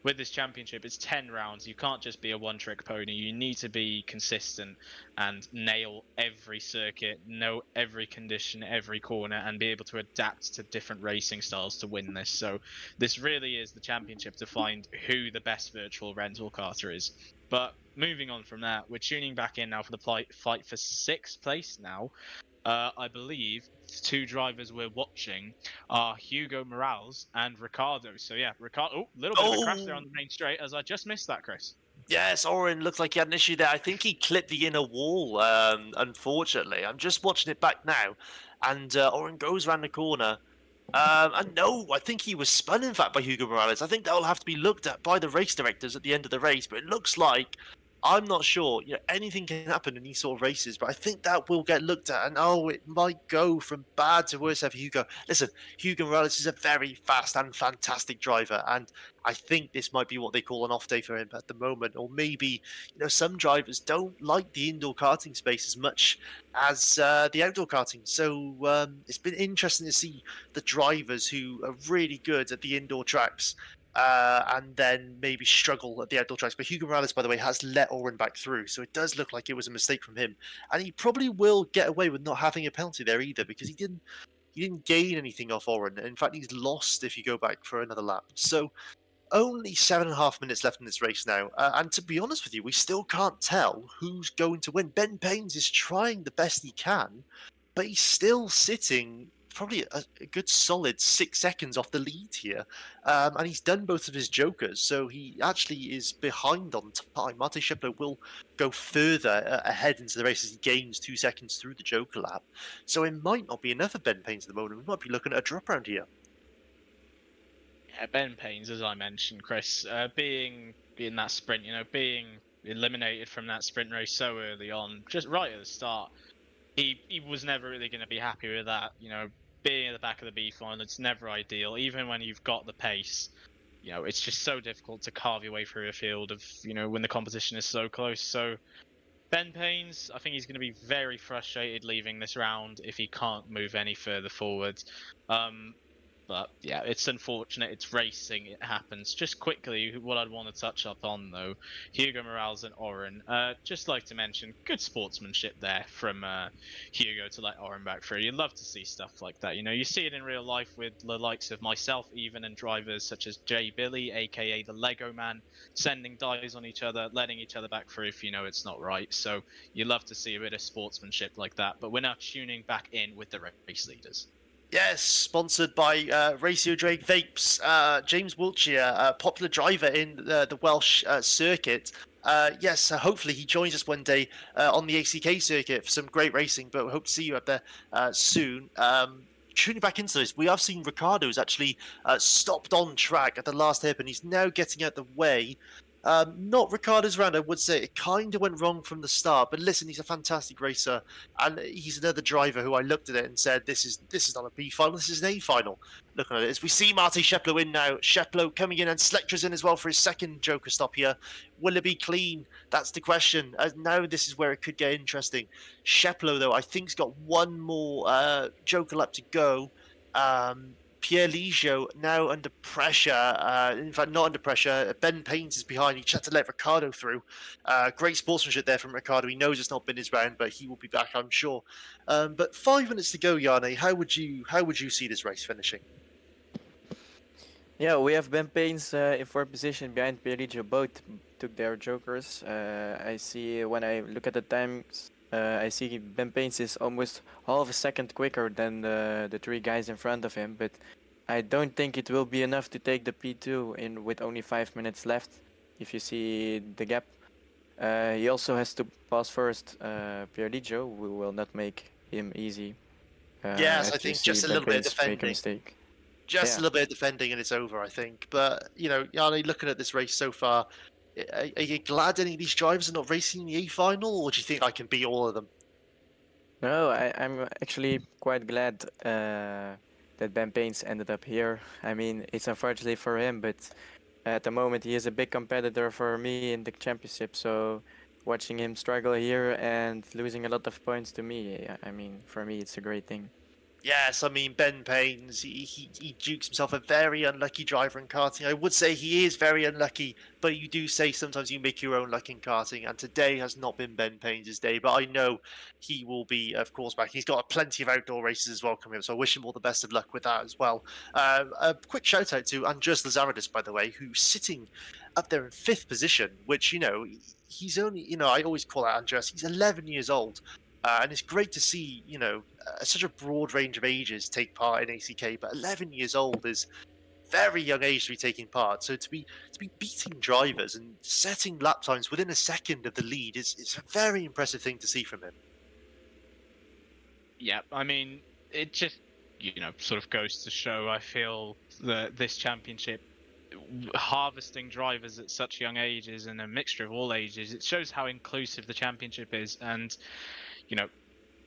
with this championship, it's 10 rounds. You can't just be a one-trick pony. You need to be consistent and nail every circuit, know every condition, every corner, and be able to adapt to different racing styles to win this. So this really is the championship to find who the best virtual rental carter is. But moving on from that, we're tuning back in now for the fight for 6th place now. I believe the two drivers we're watching are Hugo Morales and Ricardo. So yeah, Ricardo. Oh, little bit of a crash there on the main straight, as I just missed that, Chris. Yes, Oren looks like he had an issue there. I think he clipped the inner wall, unfortunately. I'm just watching it back now, and Oren goes around the corner. And no, I think he was spun, in fact, by Hugo Morales. I think that will have to be looked at by the race directors at the end of the race, but it looks like, I'm not sure, anything can happen in these sort of races, but I think that will get looked at, and it might go from bad to worse for Hugo. Listen, Hugo Morales is a very fast and fantastic driver, and I think this might be what they call an off day for him at the moment, or maybe, some drivers don't like the indoor karting space as much as the outdoor karting. So it's been interesting to see the drivers who are really good at the indoor tracks and then maybe struggle at the outdoor tracks. But Hugo Morales, by the way, has let Oren back through, so it does look like it was a mistake from him, and he probably will get away with not having a penalty there either, because he didn't gain anything off Oren. In fact, he's lost if you go back for another lap. So only 7.5 minutes left in this race now, and to be honest with you, we still can't tell who's going to win. Ben Paynes is trying the best he can, but he's still sitting probably a good solid 6 seconds off the lead here, and he's done both of his jokers, so he actually is behind on time. Mate Shepler will go further ahead into the race as he gains 2 seconds through the joker lap, so it might not be enough for Ben Paynes at the moment. We might be looking at a drop round here. Yeah, Ben Paynes, as I mentioned, Chris, being in that sprint, being eliminated from that sprint race so early on, just right at the start, he was never really going to be happy with that. Being at the back of the B final, it's never ideal. Even when you've got the pace, it's just so difficult to carve your way through a field of, when the competition is so close. So Ben Paynes, I think he's going to be very frustrated leaving this round if he can't move any further forward. But yeah, it's unfortunate. It's racing. It happens. Just quickly, what I'd want to touch up on though, Hugo Morales and Oren. Just like to mention, good sportsmanship there from Hugo to let Oren back through. You love to see stuff like that. You know, you see it in real life with the likes of myself, even, and drivers such as Jay Billy, aka the Lego Man, sending dives on each other, letting each other back through if you know it's not right. So you love to see a bit of sportsmanship like that. But we're now tuning back in with the race leaders. Yes, sponsored by Ratio Drake Vapes. James Wiltshire, popular driver in the Welsh circuit. Yes, hopefully he joins us one day on the ACK circuit for some great racing, but we hope to see you up there soon. Tuning back into this, we have seen Ricardo's actually stopped on track at the last hairpin. He's now getting out the way. Not Ricardo's round, I would say. It kind of went wrong from the start, but listen, he's a fantastic racer, and he's another driver who I looked at it and said, "This is not a B final, this is an A final." Looking at it, as we see Marty Sheplo in now, Sheplo coming in and Selectra's in as well for his second Joker stop here. Will it be clean? That's the question. Now this is where it could get interesting. Sheplo, though, I think has got one more Joker lap to go. Pierre Liggio now under pressure. In fact, not under pressure. Ben Paines is behind. He had to let Ricardo through. Great sportsmanship there from Ricardo. He knows it's not been his round, but he will be back, I'm sure. But 5 minutes to go, Yarne. How would you see this race finishing? Yeah, we have Ben Paines in 4th position behind Pierre Liggio. Both took their jokers. I see when I look at the times, I see Ben Paines is almost half a second quicker than the 3 guys in front of him, but I don't think it will be enough to take the P2 in with only 5 minutes left. If you see the gap, he also has to pass first Pierre Liggio, who will not make him easy. Yes, I think just a little bit of defending. Make a mistake. Just a little bit of defending and it's over, I think. But, you know, Yarne, looking at this race so far, are you glad any of these drivers are not racing in the A final, or do you think I can beat all of them? No, I'm actually quite glad that Ben Paines ended up here. I mean, it's unfortunate for him, but at the moment he is a big competitor for me in the championship. So watching him struggle here and losing a lot of points to me, I mean, for me it's a great thing. Yes, I mean, Ben Paines, he dukes himself a very unlucky driver in karting. I would say he is very unlucky, but you do say sometimes you make your own luck in karting, and today has not been Ben Paines' day, but I know he will be, of course, back. He's got plenty of outdoor races as well coming up, so I wish him all the best of luck with that as well. A quick shout out to Andres Lazaridis, by the way, who's sitting up there in 5th position, which, you know, he's only, you know, I always call out Andres, he's 11 years old. And it's great to see, you know, such a broad range of ages take part in ACK, but 11 years old is very young age to be taking part. So to be beating drivers and setting lap times within a second of the lead is a very impressive thing to see from him. Yeah, I mean, it just, you know, sort of goes to show, I feel, that this championship, harvesting drivers at such young ages and a mixture of all ages, it shows how inclusive the championship is. And you know,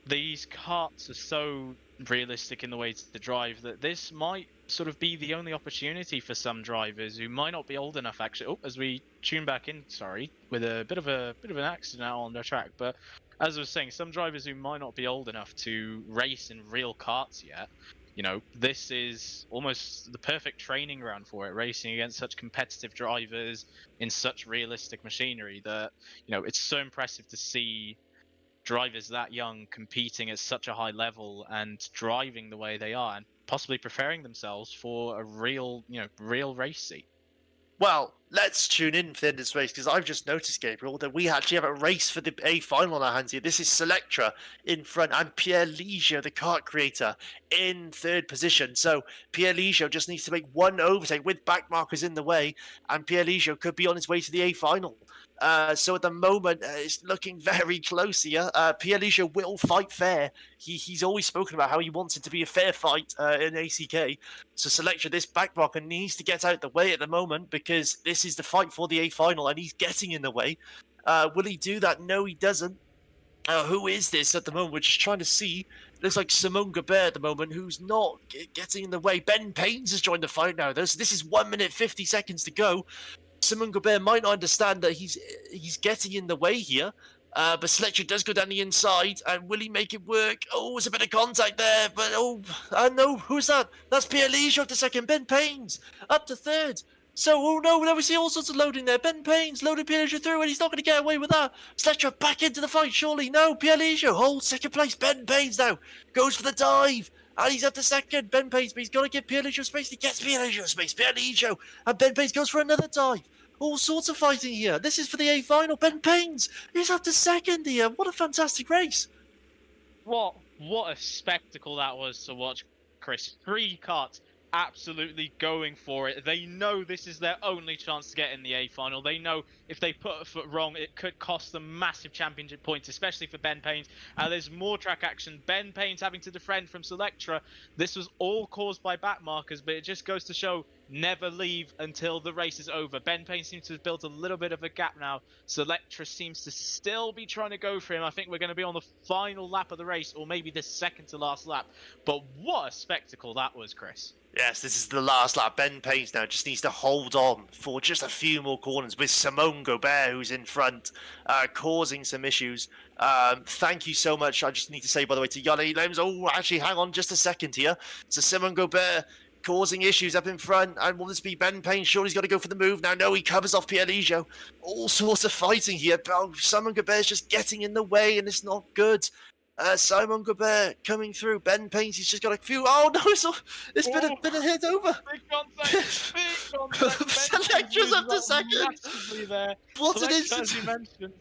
these karts are so realistic in the way to drive that this might sort of be the only opportunity for some drivers who might not be old enough. Actually, as we tune back in, sorry, with a bit of an accident out on the track. But as I was saying, some drivers who might not be old enough to race in real karts yet. You know, this is almost the perfect training ground for it, racing against such competitive drivers in such realistic machinery that, you know, it's so impressive to see drivers that young competing at such a high level and driving the way they are and possibly preparing themselves for a real race seat. Well, let's tune in for this race, because I've just noticed, Gabriel, that we actually have a race for the A final on our hands here. This is Selectra in front and Pierre Liggio, the kart creator, in 3rd position. So Pierre Liggio just needs to make one overtake with back markers in the way, and Pierre Liggio could be on his way to the A final. So at the moment, it's looking very close here. Pierre Liggio will fight fair. He's always spoken about how he wants it to be a fair fight in ACK. So Selectra, this backmarker needs to get out the way at the moment, because this is the fight for the A final, and he's getting in the way. Will he do that? No, he doesn't. Who is this at the moment? We're just trying to see. Looks like Simone Gobert at the moment, who's not getting in the way. Ben Paines has joined the fight now. This is 1 minute 50 seconds to go. Simon Gobert might not understand that he's getting in the way here. But Selectra does go down the inside, and will he make it work? Oh, it's a bit of contact there, but no, who's that? That's Pierre Leisure up to second, Ben Paynes up to third. So, oh no, now we see all sorts of loading there. Ben Paynes loaded Pierre Leisure through, and he's not going to get away with that. Selectra back into the fight, surely. No, Pierre Leisure holds second place. Ben Paynes now goes for the dive. And he's up to second. Ben Paynes, but he's got to give Pierre Leisure space. He gets Pierre Leisure space. Pierre Leisure. And Ben Paynes goes for another dive. All sorts of fighting here. This is for the A final. Ben Paynes is up to second here. What a fantastic race. What a spectacle that was to watch, Chris. 3 carts absolutely going for it. They know this is their only chance to get in the A final. They know if they put a foot wrong, it could cost them massive championship points, especially for Ben Paynes. There's more track action. Ben Paynes having to defend from Selectra. This was all caused by back markers, but it just goes to show never leave until the race is over. Ben Paynes seems to have built a little bit of a gap now. Selectra seems to still be trying to go for him. I think we're going to be on the final lap of the race, or maybe the second to last lap. But what a spectacle that was, Chris. Yes, this is the last lap. Ben Paynes now just needs to hold on for just a few more corners with Simone Gobert, who's in front, causing some issues. Thank you so much. I just need to say, by the way, to Yanni Lems. Oh, actually, hang on just a second here. So Simone Gobert causing issues up in front. And will this be Ben Paynes? Sure, he's got to go for the move now. No, he covers off Pierre Ligeot. All sorts of fighting here. But Simone Gobert's just getting in the way, and it's not good. Simon Gobert coming through. Ben Paynes, he's just got a few. Oh no, it's been a hit over. Big contact. Big contact. Selectra's up to second. There. What an As you instant. mentioned,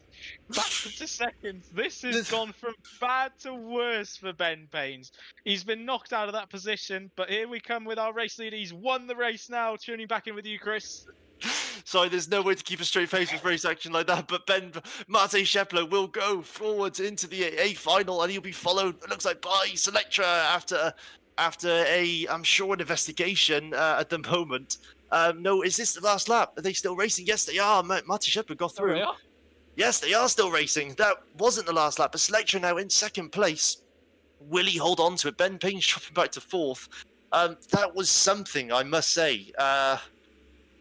back to seconds. This has gone from bad to worse for Ben Paynes. He's been knocked out of that position, but here we come with our race leader. He's won the race now. Tuning back in with you, Chris. Sorry, there's no way to keep a straight face with race action like that, but Mate Shepler will go forward into the A final, and he'll be followed, it looks like, by Selectra after a, I'm sure, an investigation at the moment. No, is this the last lap? Are they still racing? Yes, they are. Mate Shepler got through. Oh, Yes, they are still racing. That wasn't the last lap, but Selectra now in second place. Will he hold on to it? Ben Payne's dropping back to fourth. That was something, I must say.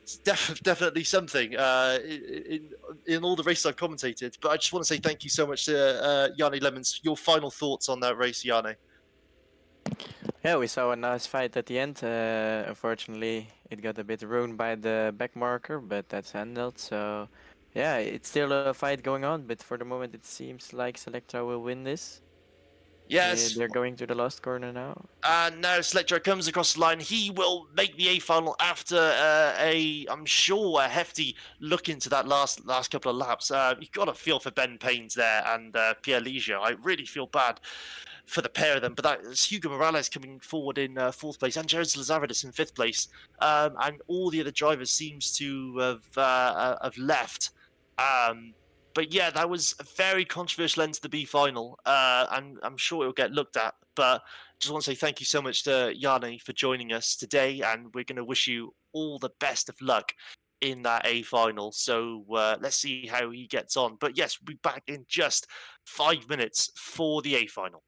It's definitely something in all the races I've commentated. But I just want to say thank you so much to Yanni Lemons. Your final thoughts on that race, Yanni? Yeah, we saw a nice fight at the end. Unfortunately, it got a bit ruined by the back marker, but that's handled. So, yeah, it's still a fight going on, but for the moment it seems like Selectra will win this. Yes. They're going to the last corner now. And now Selectra comes across the line. He will make the A final after I'm sure, a hefty look into that last couple of laps. You've got to feel for Ben Paynes there and Pierre Ligeot. I really feel bad for the pair of them. But that's Hugo Morales coming forward in fourth place and Jared Lazaridis in fifth place. And all the other drivers seems to have left. But yeah, that was a very controversial end to the B final, and I'm sure it'll get looked at. But just want to say thank you so much to Yanni for joining us today, and we're going to wish you all the best of luck in that A final. So let's see how he gets on. But yes, we'll be back in just 5 minutes for the A final.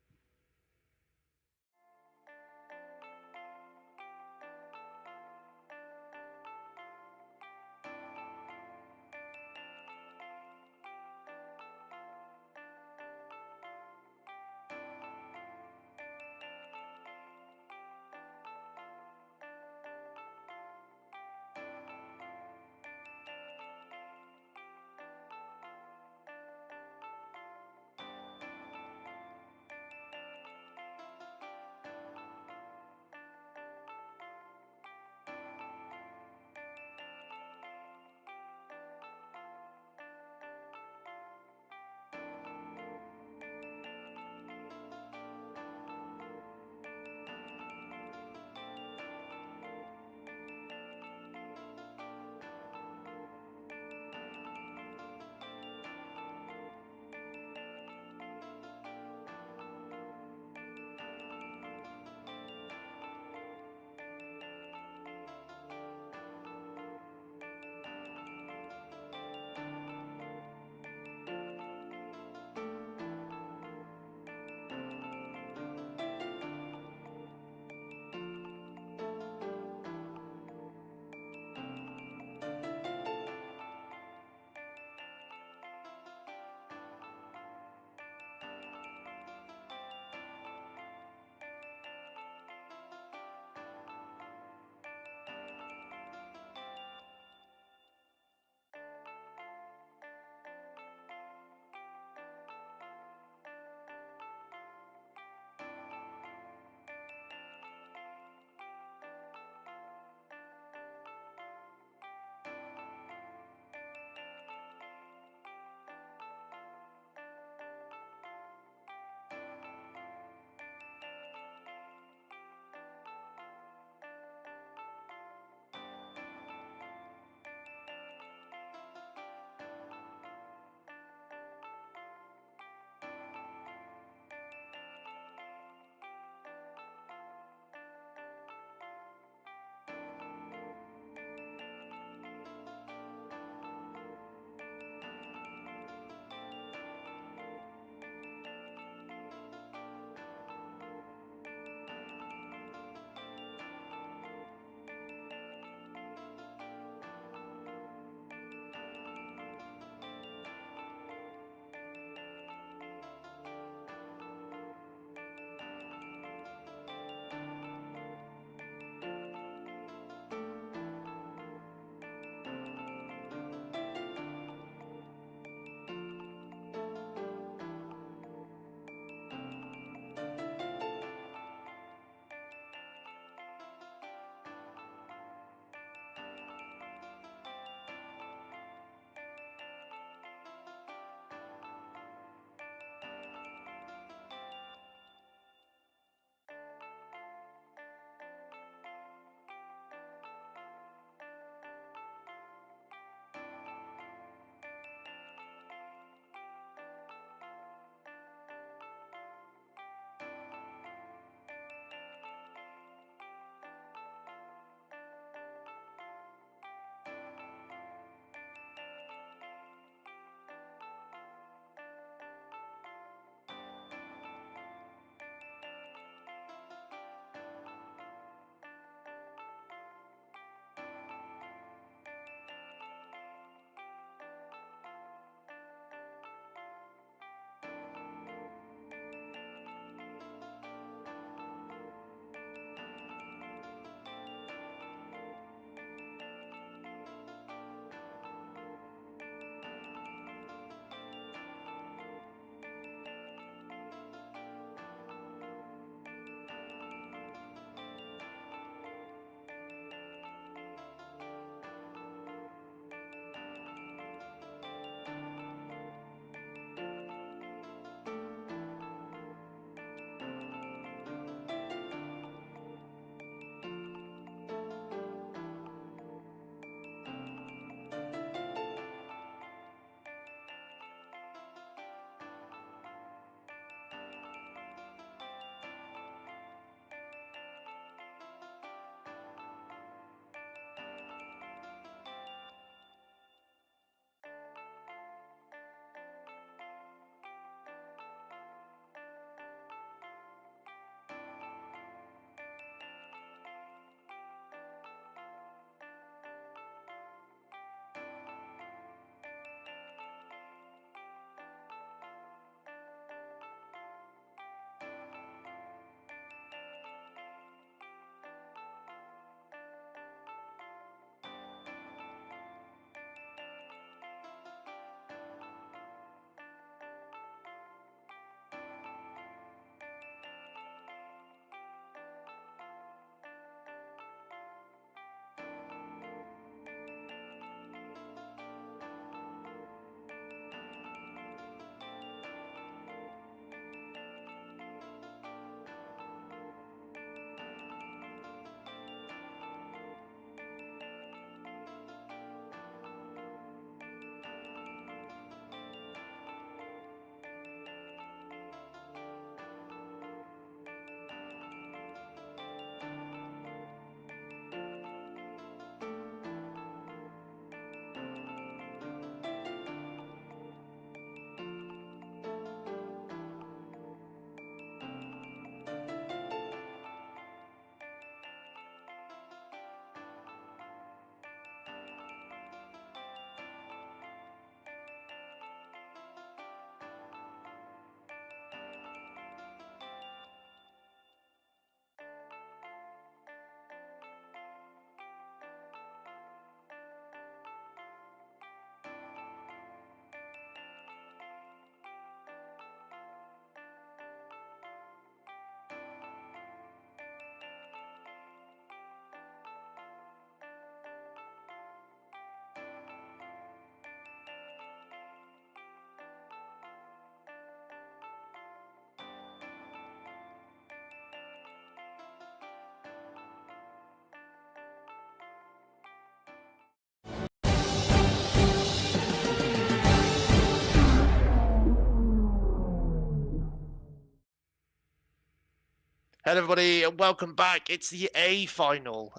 Hello, everybody, and welcome back. It's the A final.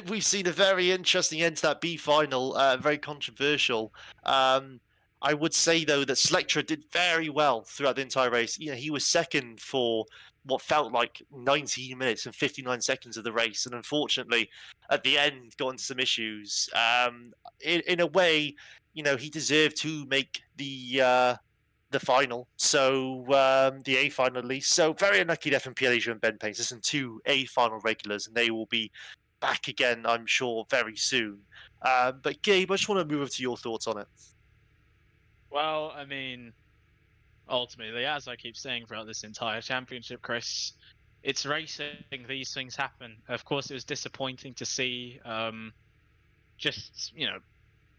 We've seen a very interesting end to that B final, very controversial. I would say, though, that Selectra did very well throughout the entire race. You know, he was second for what felt like 19 minutes and 59 seconds of the race, and unfortunately, at the end, got into some issues. In a way, you know, he deserved to make the final, so the A final at least. So very unlucky to FNP Asia and Ben Pace. Listen, two A final regulars, and they will be back again, I'm sure, very soon. But Gabe, I just want to move over to your thoughts on it. Well, I mean, ultimately, as I keep saying throughout this entire championship, Chris, it's racing. These things happen. Of course, it was disappointing to see. Just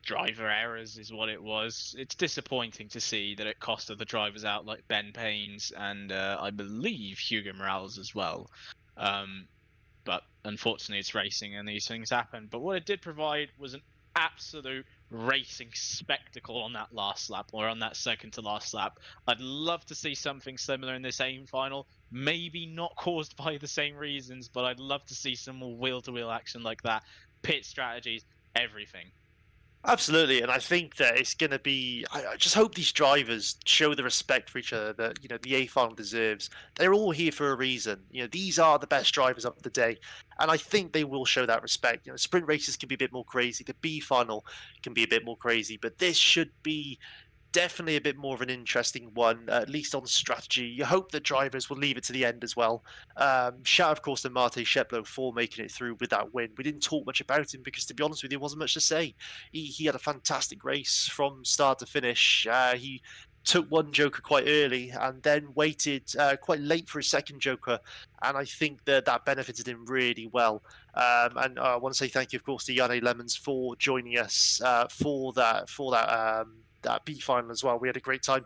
driver errors is what it was. It's disappointing to see that it costed the drivers out like Ben Paynes and I believe Hugo Morales as well. But unfortunately, it's racing and these things happen. But what it did provide was an absolute racing spectacle on that last lap, or on that second to last lap. I'd love to see something similar in this AIM final. Maybe not caused by the same reasons, but I'd love to see some more wheel-to-wheel action like that. Pit strategies, everything. Absolutely, and I think that it's going to be. I just hope these drivers show the respect for each other that the A final deserves. They're all here for a reason. These are the best drivers of the day, and I think they will show that respect. Sprint races can be a bit more crazy. The B final can be a bit more crazy, but this should be definitely a bit more of an interesting one, at least on strategy. You hope that drivers will leave it to the end as well. Shout, of course, to Mate Sheplo for making it through with that win. We didn't talk much about him because, to be honest with you, there wasn't much to say. He had a fantastic race from start to finish. He took one Joker quite early and then waited quite late for his second Joker, and I think that benefited him really well. And I want to say thank you, of course, to Yanni Lemons for joining us for that B final as well. We had a great time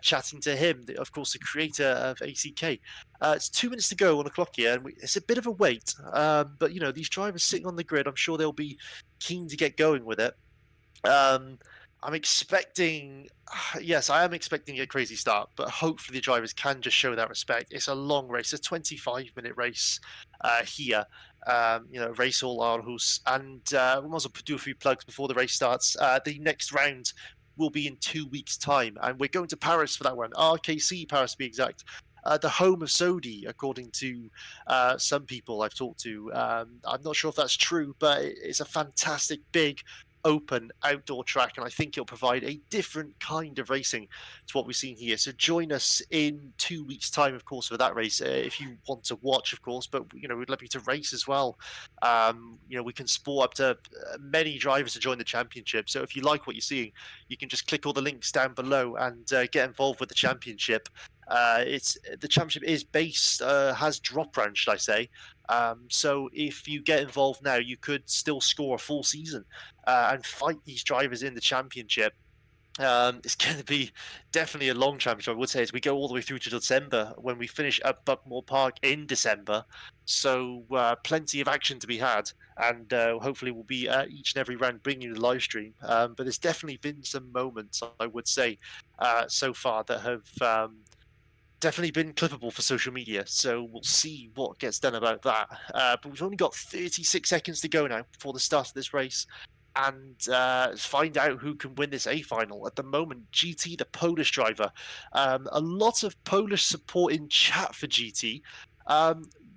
chatting to him, of course, the creator of ACK. It's 2 minutes to go on the clock here, and it's a bit of a wait. But these drivers sitting on the grid, I'm sure they'll be keen to get going with it. I'm expecting, yes, I am expecting a crazy start, but hopefully the drivers can just show that respect. It's a long race, a 25-minute race here. Racehall Aarhus, and we might as well do a few plugs before the race starts. The next round will be in 2 weeks' time, and we're going to Paris for that one. RKC Paris, to be exact. The home of Sodi, according to some people I've talked to. I'm not sure if that's true, but it's a fantastic big open outdoor track, and I think it'll provide a different kind of racing to what we've seen here. So join us in 2 weeks' time, of course, for that race if you want to watch, of course. But we'd love you to race as well. We can sport up to many drivers to join the championship. So if you like what you're seeing, you can just click all the links down below and get involved with the championship. The championship is based, has drop round, should I say. So if you get involved now, you could still score a full season and fight these drivers in the championship. It's going to be definitely a long championship, I would say, as we go all the way through to December when we finish at Buckmore Park in December. So plenty of action to be had, and hopefully we'll be each and every round bringing you the live stream. But there's definitely been some moments, I would say, so far that have definitely been clippable for social media, so we'll see what gets done about that. But we've only got 36 seconds to go now before the start of this race, and find out who can win this A final. At the moment, GT, the Polish driver, a lot of Polish support in chat for GT.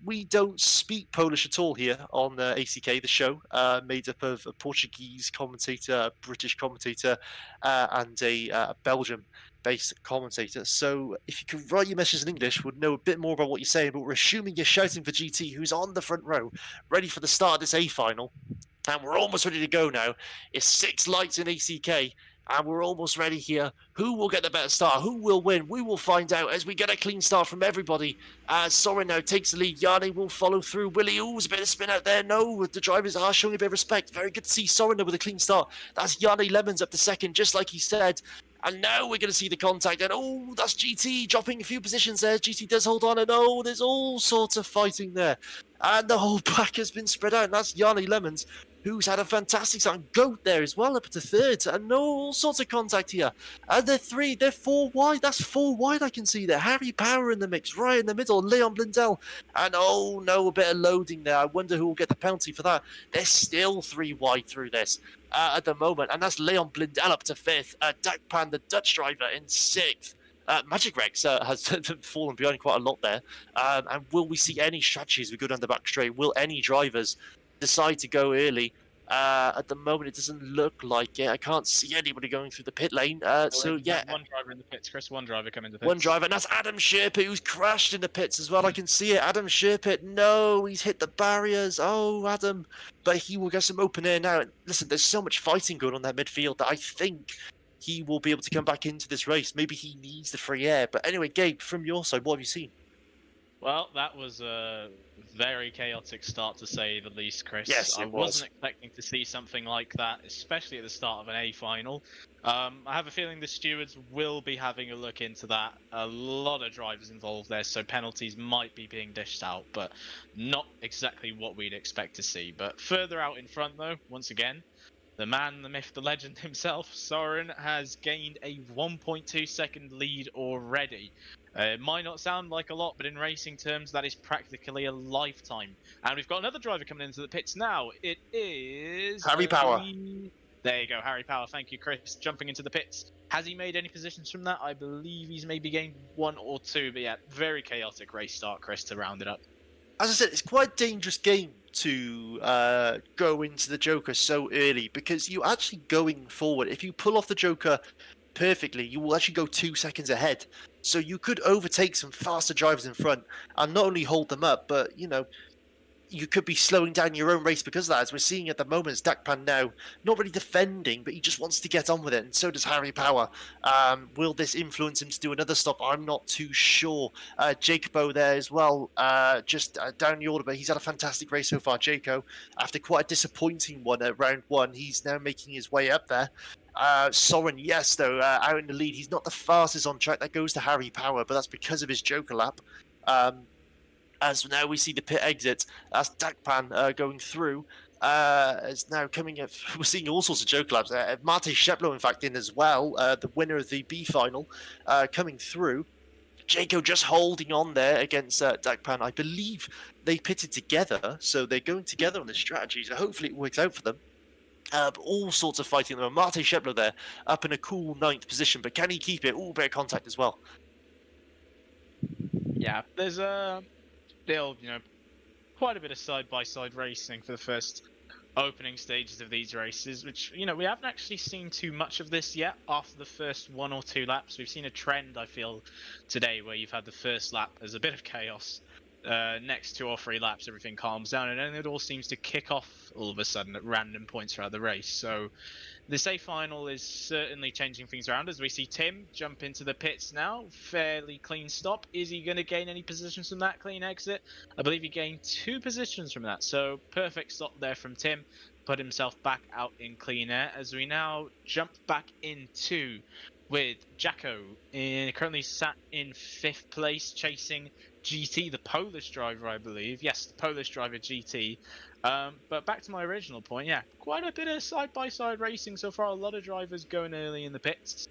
We don't speak Polish at all here on ACK, the show, made up of a Portuguese commentator, a British commentator, and a Belgium-based commentator. So if you could write your message in English, we'd know a bit more about what you're saying, but we're assuming you're shouting for GT, who's on the front row, ready for the start of this A final. And we're almost ready to go now. It's 6 lights in ACK, and we're almost ready here. Who will get the better start? Who will win? We will find out as we get a clean start from everybody. As Soren now takes the lead. Yanni will follow through. Willie, there's a bit of spin out there. No, the drivers are showing a bit of respect. Very good to see Soren with a clean start. That's Yanni Lemons up to second, just like he said. And now we're going to see the contact. And that's GT dropping a few positions there. GT does hold on. And there's all sorts of fighting there. And the whole pack has been spread out. And that's Yanni Lemons who's had a fantastic start. Goat there as well, up to third, and all sorts of contact here. And they're 4 wide. That's 4 wide I can see there. Harry Power in the mix, right in the middle, Leon Blundell. And oh no, a bit of loading there. I wonder who will get the penalty for that. They're still 3 wide through this at the moment, and that's Leon Blundell up to 5th. Dakpan, the Dutch driver, in 6th. Magic Rex has fallen behind quite a lot there. And will we see any strategies we go down the back straight? Will any drivers decide to go early? At the moment, it doesn't look like it. I can't see anybody going through the pit lane. So yeah, one driver in the pits, Chris. One driver coming to the pits. one driver, and that's Adam Sherpitt, who's crashed in the pits as well. I can see it. Adam Sherpitt, no, he's hit the barriers. Oh, Adam, but he will get some open air now. Listen, there's so much fighting going on that midfield that I think he will be able to come back into this race. Maybe he needs the free air. But anyway, Gabe, from your side, what have you seen? Well, that was a very chaotic start, to say the least, Chris. Yes, I wasn't expecting to see something like that, especially at the start of an A final. I have a feeling the stewards will be having a look into that. A lot of drivers involved there, so penalties might be being dished out, but not exactly what we'd expect to see. But further out in front, though, once again, the man, the myth, the legend himself, Soren, has gained a 1.2 second lead already. It might not sound like a lot, but in racing terms, that is practically a lifetime. And we've got another driver coming into the pits now. It is... Harry Power. There you go, Harry Power. Thank you, Chris. Jumping into the pits. Has he made any positions from that? I believe he's maybe gained 1 or 2, but yeah, very chaotic race start, Chris, to round it up. As I said, it's quite a dangerous game to go into the Joker so early, because you actually going forward, if you pull off the Joker perfectly, you will actually go 2 seconds ahead. So you could overtake some faster drivers in front and not only hold them up, but, you know, you could be slowing down your own race because of that. As we're seeing at the moment, it's Dakpan now not really defending, but he just wants to get on with it, and so does Harry Power. Will this influence him to do another stop? I'm not too sure. Jacobo there as well, just down the order, but he's had a fantastic race so far. Jaco, after quite a disappointing one at round 1, he's now making his way up there. Soren, yes, though, out in the lead. He's not the fastest on track. That goes to Harry Power, but that's because of his Joker lap. As now we see the pit exit, that's Dakpan going through. Is now coming up. We're seeing all sorts of Joker laps. Mate Sheplo, in fact, in as well. The winner of the B final coming through. Jaco just holding on there against Dakpan. I believe they pitted together, so they're going together on this strategy. So hopefully it works out for them. All sorts of fighting there. Mate Sheplo there, up in a cool 9th position, but can he keep it? All bit of contact as well. Yeah, there's still, you know, quite a bit of side-by-side racing for the first opening stages of these races, which, you know, we haven't actually seen too much of this yet. After the first 1 or 2 laps, we've seen a trend, I feel, today, where you've had the first lap as a bit of chaos. Next 2 or 3 laps, everything calms down, and then it all seems to kick off all of a sudden at random points throughout the race. So this A final is certainly changing things around, as we see Tim jump into the pits now. Fairly clean stop. Is he going to gain any positions from that clean exit? I believe he gained 2 positions from that, so perfect stop there from Tim. Put himself back out in clean air, as we now jump back into with Jacko, currently sat in 5th place, chasing GT, the Polish driver, I believe. Yes, the Polish driver GT. But back to my original point, yeah, quite a bit of side-by-side racing so far. A lot of drivers going early in the pits.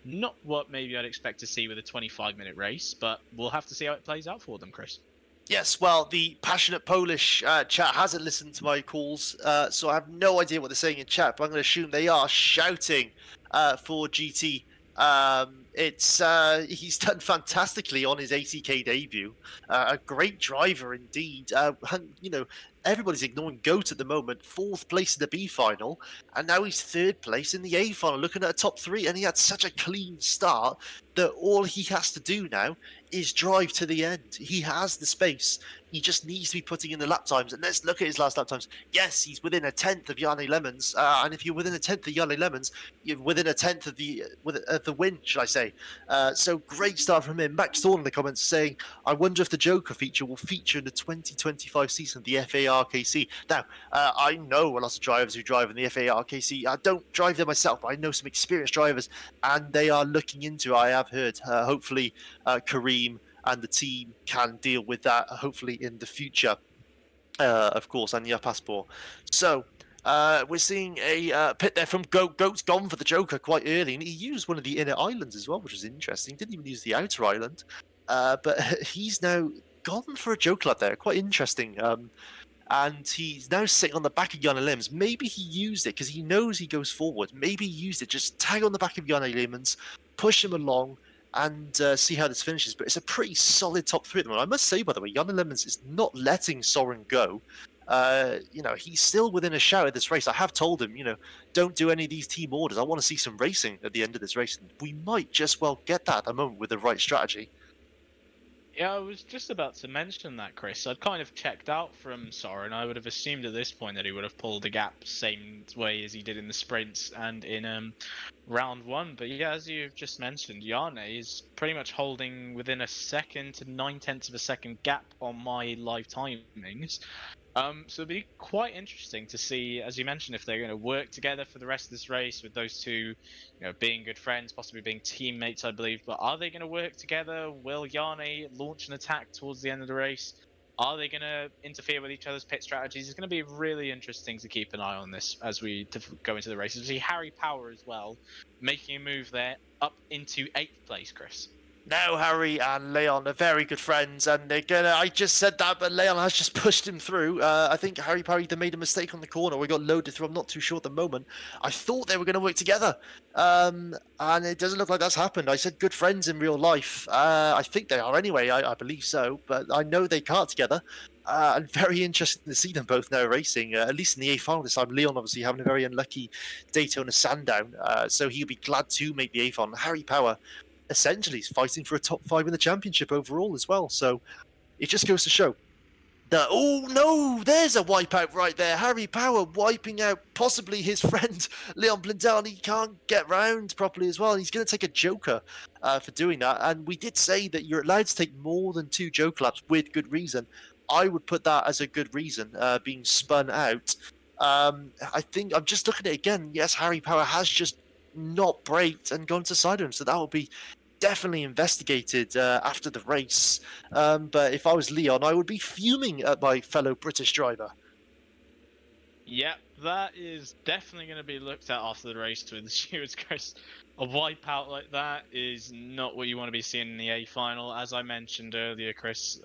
Not what maybe I'd expect to see with a 25-minute race, but we'll have to see how it plays out for them, Chris. Yes, well, the passionate Polish chat hasn't listened to my calls, so I have no idea what they're saying in chat, but I'm going to assume they are shouting for GT. He's done fantastically on his ACK debut. A great driver indeed. You know, everybody's ignoring GOAT at the moment. 4th place in the B final, and now he's 3rd place in the A final, looking at a top 3. And he had such a clean start that all he has to do now is drive to the end. He has the space. He just needs to be putting in the lap times. And let's look at his last lap times. Yes, he's within a 10th of Yanni Lemons. And if you're within a 10th of Yanni Lemons, you're within a 10th of the win, should I say. So great start from him. Max Thorne in the comments saying, I wonder if the Joker feature will feature in the 2025 season of the FARKC. Now, I know a lot of drivers who drive in the FARKC. I don't drive there myself, but I know some experienced drivers, and they are looking into it, I have heard. Hopefully, Kareem and the team can deal with that, hopefully in the future, of course, and your passport. So We're seeing a pit there from Goat. Goat's gone for the Joker quite early, and he used one of the inner islands as well, which is interesting. Didn't even use the outer island, but he's now gone for a Joker lap there. Quite interesting. And he's now sitting on the back of Yana Limbs. Maybe he used it because he knows he goes forward. Maybe he used it, just tag on the back of Yana Limbs, push him along, and see how this finishes. But it's a pretty solid top three at the moment. I must say, by the way, Yana Lemons is not letting Soren go. He's still within a shout of this race. I have told him, don't do any of these team orders. I want to see some racing at the end of this race. And we might just well get that at the moment with the right strategy. Yeah, I was just about to mention that, Chris. I'd kind of checked out from Soren. I would have assumed at this point that he would have pulled the gap same way as he did in the sprints and in round one. But yeah, as you've just mentioned, Yane is pretty much holding within a second to 9/10 of a second gap on my live timings. So it'd be quite interesting to see, as you mentioned, if they're going to work together for the rest of this race with those two, being good friends, possibly being teammates, I believe. But are they going to work together? Will Yane launch an attack towards the end of the race? Are they going to interfere with each other's pit strategies? It's going to be really interesting to keep an eye on this as we go into the race. We see Harry Power as well, making a move there up into 8th place, Chris. Now Harry and Leon are very good friends, and they're gonna. I just said that, but Leon has just pushed him through. I think Harry Power either made a mistake on the corner or he got loaded through. I'm not too sure at the moment. I thought they were going to work together, and it doesn't look like that's happened. I said good friends in real life. I think they are anyway. I believe so, but I know they can't together. And very interesting to see them both now racing, at least in the A final this time. Leon obviously having a very unlucky Daytona Sandown, so he'll be glad to make the A final. Harry Power essentially is fighting for a top 5 in the championship overall as well. So it just goes to show that, oh no, there's a wipeout right there. Harry Power wiping out possibly his friend Leon Blundell, and he can't get round properly as well. He's going to take a Joker for doing that. And we did say that you're allowed to take more than 2 Joker laps with good reason. I would put that as a good reason, being spun out. I think I'm just looking at it again. Yes, Harry Power has just not braked and gone to side of him, so that will be definitely investigated after the race. But if I was Leon, I would be fuming at my fellow British driver. Yep, that is definitely going to be looked at after the race with the stewards, Chris. A wipeout like that is not what you want to be seeing in the A final. As I mentioned earlier, Chris,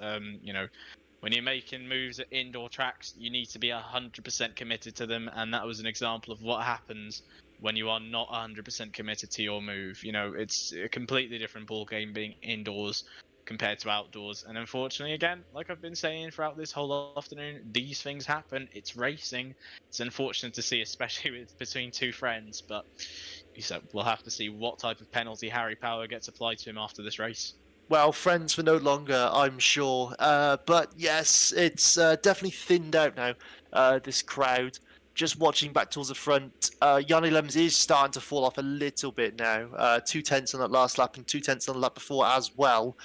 when you're making moves at indoor tracks, you need to be 100% committed to them, and that was an example of what happens when you are not 100% committed to your move. It's a completely different ball game being indoors compared to outdoors. And unfortunately, again, like I've been saying throughout this whole afternoon, these things happen. It's racing. It's unfortunate to see, especially between 2 friends. But we'll have to see what type of penalty Harry Power gets applied to him after this race. Well, friends for no longer, I'm sure. But yes, it's definitely thinned out now, this crowd. Just watching back towards the front, Yanni Lems is starting to fall off a little bit now. 2/10 on that last lap and 2/10 on the lap before as well.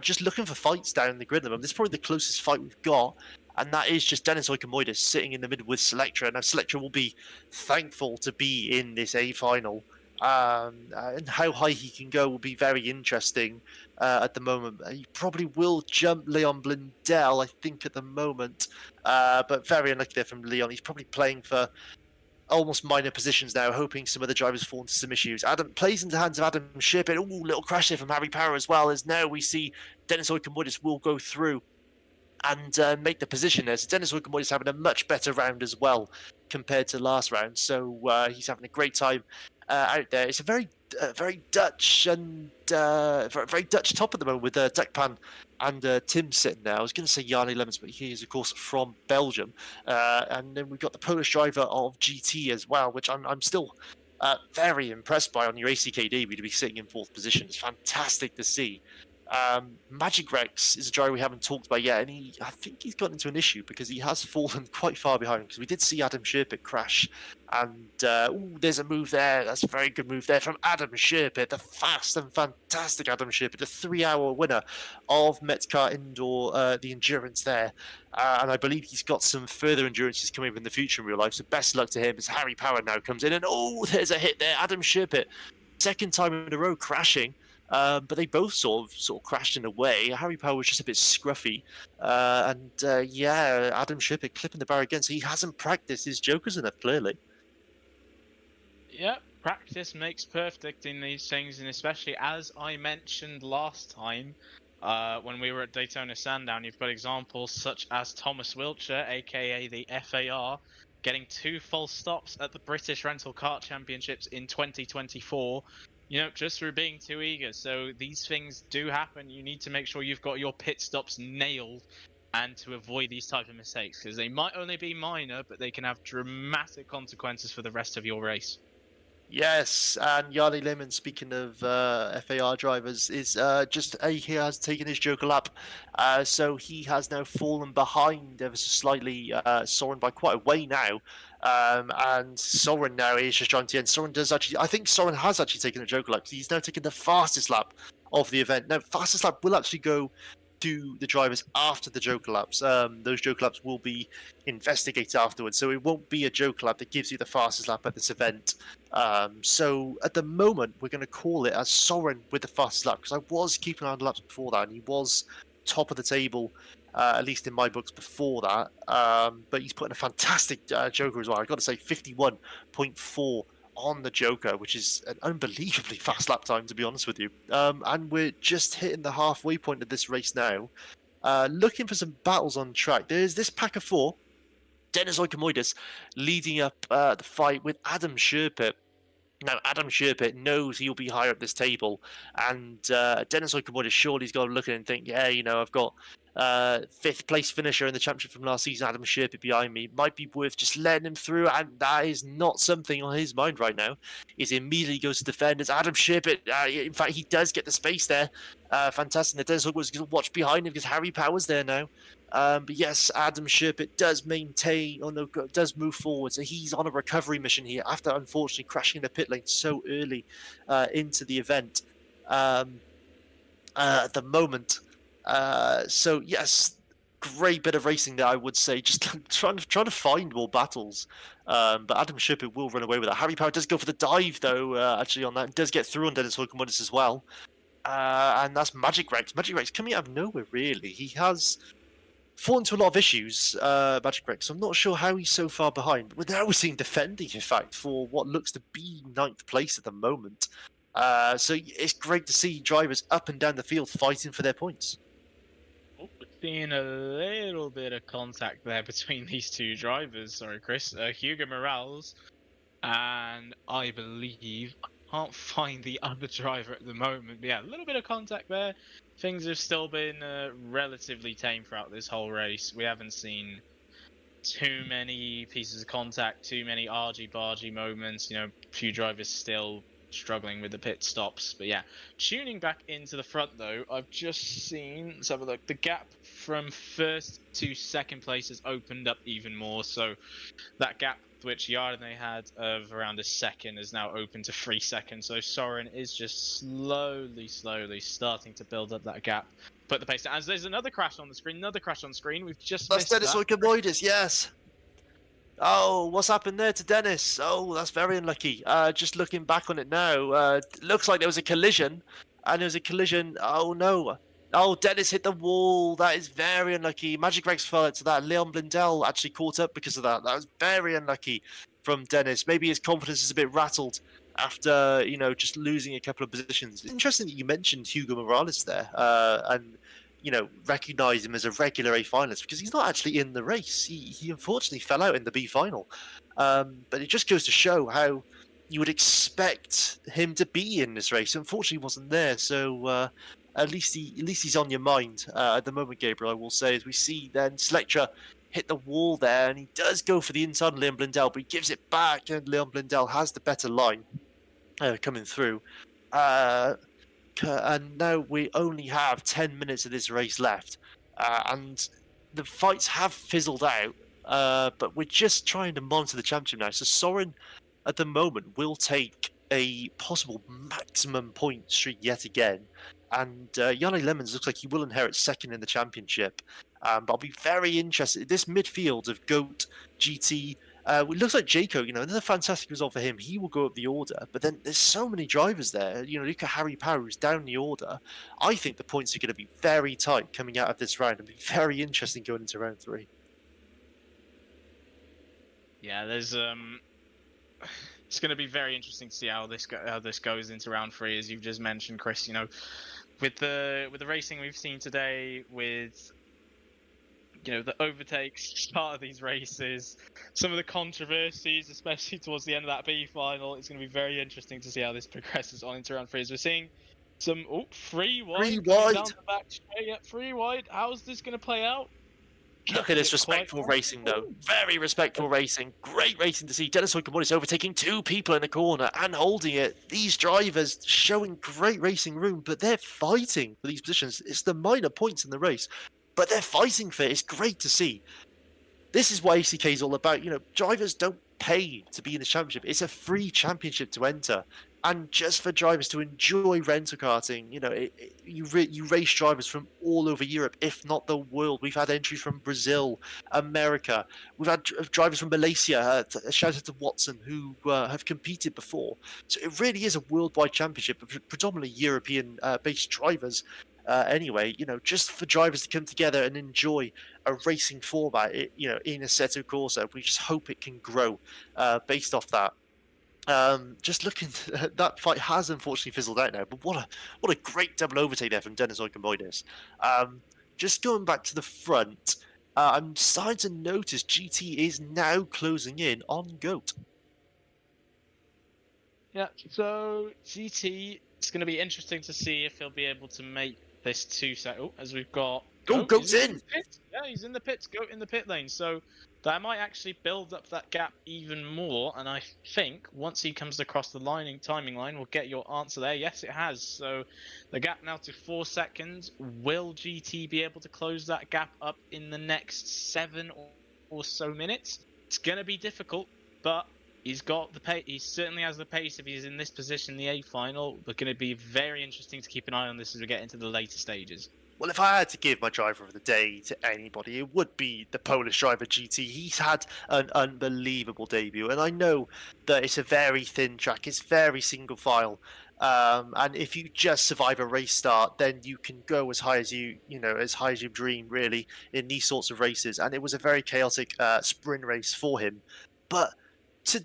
Just looking for fights down the grid at the moment. This is probably the closest fight we've got, and that is just Dennis Oikomoidis sitting in the middle with Selectra. Now, Selectra will be thankful to be in this A final. And how high he can go will be very interesting at the moment. He probably will jump Leon Blundell, I think, at the moment. But very unlucky there from Leon. He's probably playing for almost minor positions now, hoping some other drivers fall into some issues. Adam plays into the hands of Adam Shirpit. Ooh, little crash there from Harry Power as well, as now we see Dennis Oikomoidis will go through and make the position there. So Dennis Oikomoidis having a much better round as well compared to last round. So he's having a great time out there. It's a very Dutch and very Dutch top at the moment with Dekpan and Tim sitting there. I was going to say Jarne Lemons, but he is of course from Belgium. And then we've got the Polish driver of GT as well, which I'm still very impressed by on your ACK debut to be sitting in 4th position. It's fantastic to see. Magic Rex is a driver we haven't talked about yet, and I think he's gotten into an issue because he has fallen quite far behind, because we did see Adam Shirpit crash, and there's a move there. That's a very good move there from Adam Shirpit, the fast and fantastic Adam Shirpit, the 3-hour winner of Metcar Indoor, the endurance there. And I believe he's got some further endurances coming up in the future in real life, so best luck to him as Harry Power now comes in, and there's a hit there. Adam Shirpit, 2nd time in a row crashing. But they both sort of crashed in a way. Harry Power was just a bit scruffy, yeah, Adam Shipper clipping the bar again. So he hasn't practiced his jokers enough, clearly. Yeah, practice makes perfect in these things, and especially as I mentioned last time, when we were at Daytona Sandown, you've got examples such as Thomas Wiltshire, aka the FAR, getting 2 false stops at the British Rental Kart Championships in 2024. Just through being too eager. So these things do happen. You need to make sure you've got your pit stops nailed, and to avoid these type of mistakes, because they might only be minor, but they can have dramatic consequences for the rest of your race. Yes, and Yarley Lemon, speaking of FAR drivers, is he has taken his Joker lap. So he has now fallen behind ever so slightly, Soren by quite a way now. And Soren now is just trying to end. I think Soren has actually taken a Joker lap. He's now taken the fastest lap of the event. Now, fastest lap will actually go to the drivers after the Joker laps. Those Joker laps will be investigated afterwards, so it won't be a Joker lap that gives you the fastest lap at this event. So at the moment, we're going to call it as Soren with the fastest lap, because I was keeping an eye on the laps before that, and he was top of the table, at least in my books before that. But he's putting a fantastic Joker as well. I've got to say, 51.4 on the Joker, which is an unbelievably fast lap time, to be honest with you. And we're just hitting the halfway point of this race now. Looking for some battles on track. There's this pack of 4. Dennis Oikomoidis leading up the fight with Adam Sherpitt. Now, Adam Sherpitt knows he'll be higher up this table, and Dennis Oikomoidis surely has got to look at it and think, yeah, I've got 5th place finisher in the championship from last season, Adam Sherpitt behind me. Might be worth just letting him through, and that is not something on his mind right now. He immediately goes to defend as Adam Sherpitt. In fact, he does get the space there. Fantastic. Dennis Oikomoidis is going to watch behind him because Harry Power's there now. But yes, Adam Sherpitt does does move forward. So he's on a recovery mission here after unfortunately crashing in the pit lane so early into the event at the moment. So yes, great bit of racing there, I would say. Just trying to find more battles. But Adam Sherpitt will run away with that. Harry Power does go for the dive though. Actually on that, does get through on Dennis Oikomoidis as well. And that's Magic Rex. Magic Rex coming out of nowhere, really. He has fallen into a lot of issues, Magic Rex. I'm not sure how he's so far behind. But now we're seeing defending, in fact, for what looks to be 9th place at the moment. So it's great to see drivers up and down the field fighting for their points. Seeing a little bit of contact there between these 2 drivers. Sorry, Chris. Hugo Morales, and I believe I can't find the other driver at the moment. But yeah, a little bit of contact there. Things have still been relatively tame throughout this whole race. We haven't seen too many pieces of contact, too many argy-bargy moments. Few drivers still struggling with the pit stops. But yeah, tuning back into the front though, I've just seen, let's have a look, the gap from 1st to 2nd place has opened up even more. So that gap which Yarden had of around a second is now open to 3 seconds. So Soren is just slowly starting to build up that gap. Put the pace down. As there's another crash on the screen. We've just missed that. That's Dennis Oikomoidis, yes. Oh, what's happened there to Dennis? Oh, that's very unlucky. Just looking back on it now, looks like there was a collision. And there was a collision. Oh, no. Oh, Dennis hit the wall. That is very unlucky. Magic Rex fell into that. Leon Blundell actually caught up because of that. That was very unlucky from Dennis. Maybe his confidence is a bit rattled after, just losing a couple of positions. It's interesting that you mentioned Hugo Morales there. And recognise him as a regular A finalist because he's not actually in the race. He unfortunately fell out in the B final. But it just goes to show how you would expect him to be in this race. Unfortunately, he wasn't there. So at least he's on your mind at the moment, Gabriel. I will say, as we see then Selectra hit the wall there, and he does go for the inside of Leon Blundell, but he gives it back, and Leon Blundell has the better line coming through. And now we only have 10 minutes of this race left, and the fights have fizzled out, but we're just trying to monitor the championship now. So Soren at the moment will take a possible maximum point streak yet again, and Yanni Lemons looks like he will inherit 2nd in the championship. But I'll be very interested. This midfield of Goat, GT, It looks like Jaco, another fantastic result for him. He will go up the order, but then there's so many drivers there. Look at Harry Power, who's down the order. I think the points are going to be very tight coming out of this round and be very interesting going into round 3. Yeah, there's it's going to be very interesting to see how this goes into round 3, as you've just mentioned, Chris. With the racing we've seen today, with the overtakes start of these races, some of the controversies, especially towards the end of that B final, it's going to be very interesting to see how this progresses on into round 3. As we're seeing some 3 wide coming down the back straight. Yep, 3 wide. How's this going to play out? Look at this respectful racing, though. Very respectful racing. Great racing to see. Dennis Hoykamon overtaking 2 people in the corner and holding it. These drivers showing great racing room, but they're fighting for these positions. It's the minor points in the race, but they're fighting for it. It's great to see. This is what ACK is all about. Drivers don't pay to be in the championship. It's a free championship to enter. And just for drivers to enjoy rental karting, you race drivers from all over Europe, if not the world. We've had entries from Brazil, America. We've had drivers from Malaysia. Shout out to Watson, who have competed before. So it really is a worldwide championship, predominantly European-based drivers. Anyway, just for drivers to come together and enjoy a racing format, in Assetto Corsa, we just hope it can grow based off that. Just looking, that fight has unfortunately fizzled out now, but what a great double overtake there from Dennis Oikamboidis. Just going back to the front, I'm starting to notice GT is now closing in on GOAT. Yeah, so GT, it's going to be interesting to see if he'll be able to make this 2 set. As we've got GOAT's in! Yeah, he's in the pits. GOAT in the pit lane. So that might actually build up that gap even more. And I think once he comes across the timing line, we'll get your answer there. Yes, it has. So the gap now to 4 seconds. Will GT be able to close that gap up in the next 7 or so minutes? It's going to be difficult, but he's got the pace. He certainly has the pace if he's in this position in the A final. But going to be very interesting to keep an eye on this as we get into the later stages. Well, if I had to give my driver of the day to anybody, it would be the Polish driver GT. He's had an unbelievable debut, and I know that it's a very thin track. It's very single file, and if you just survive a race start, then you can go as high as as high as you dream, really, in these sorts of races. And it was a very chaotic sprint race for him, but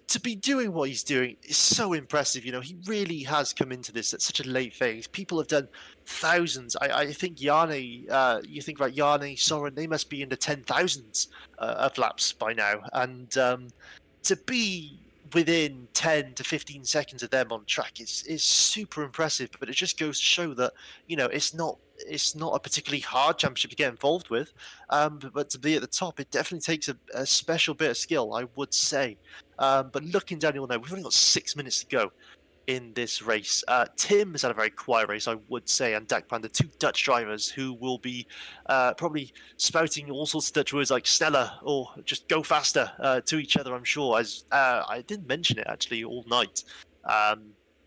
to be doing what he's doing is so impressive. He really has come into this at such a late phase. People have done thousands. I think Yanni, you think about Yanni, Soren, they must be in the 10,000s of laps by now. And to be within 10 to 15 seconds of them on track is super impressive. But it just goes to show that, it's not a particularly hard championship to get involved with, but to be at the top, it definitely takes a special bit of skill, I would say. But looking down, you'll know we've only got 6 minutes to go in this race. Tim has had a very quiet race, I would say, and Dakpan, the 2 Dutch drivers who will be probably spouting all sorts of Dutch words like Stella or just go faster to each other, I'm sure, as I didn't mention it actually all night.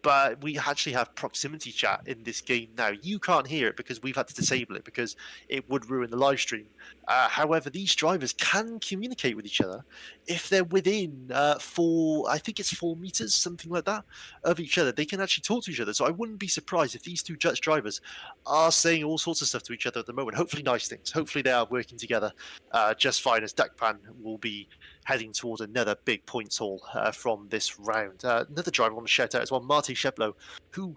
But we actually have proximity chat in this game now. You can't hear it because we've had to disable it because it would ruin the live stream. However, these drivers can communicate with each other if they're within 4 meters, something like that, of each other. They can actually talk to each other. So I wouldn't be surprised if these 2 Dutch drivers are saying all sorts of stuff to each other at the moment. Hopefully nice things. Hopefully they are working together just fine, as Dakpan will be heading towards another big points haul from this round. Another driver I want to shout out as well, Marty Sheplo, who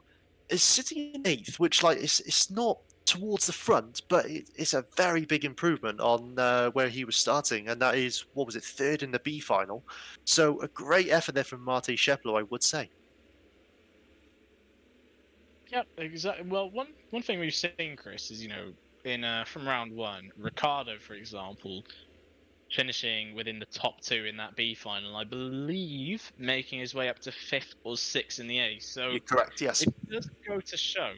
is sitting in 8th, which it's not towards the front, but it's a very big improvement on where he was starting, and that is, 3rd in the B final. So a great effort there from Marty Sheplo, I would say. Yep, exactly. Well, one thing we've seen, Chris, is in from round 1, Ricardo, for example, finishing within the top 2 in that B final, I believe, making his way up to 5th or 6th in the A. So you're correct, yes. It does go to show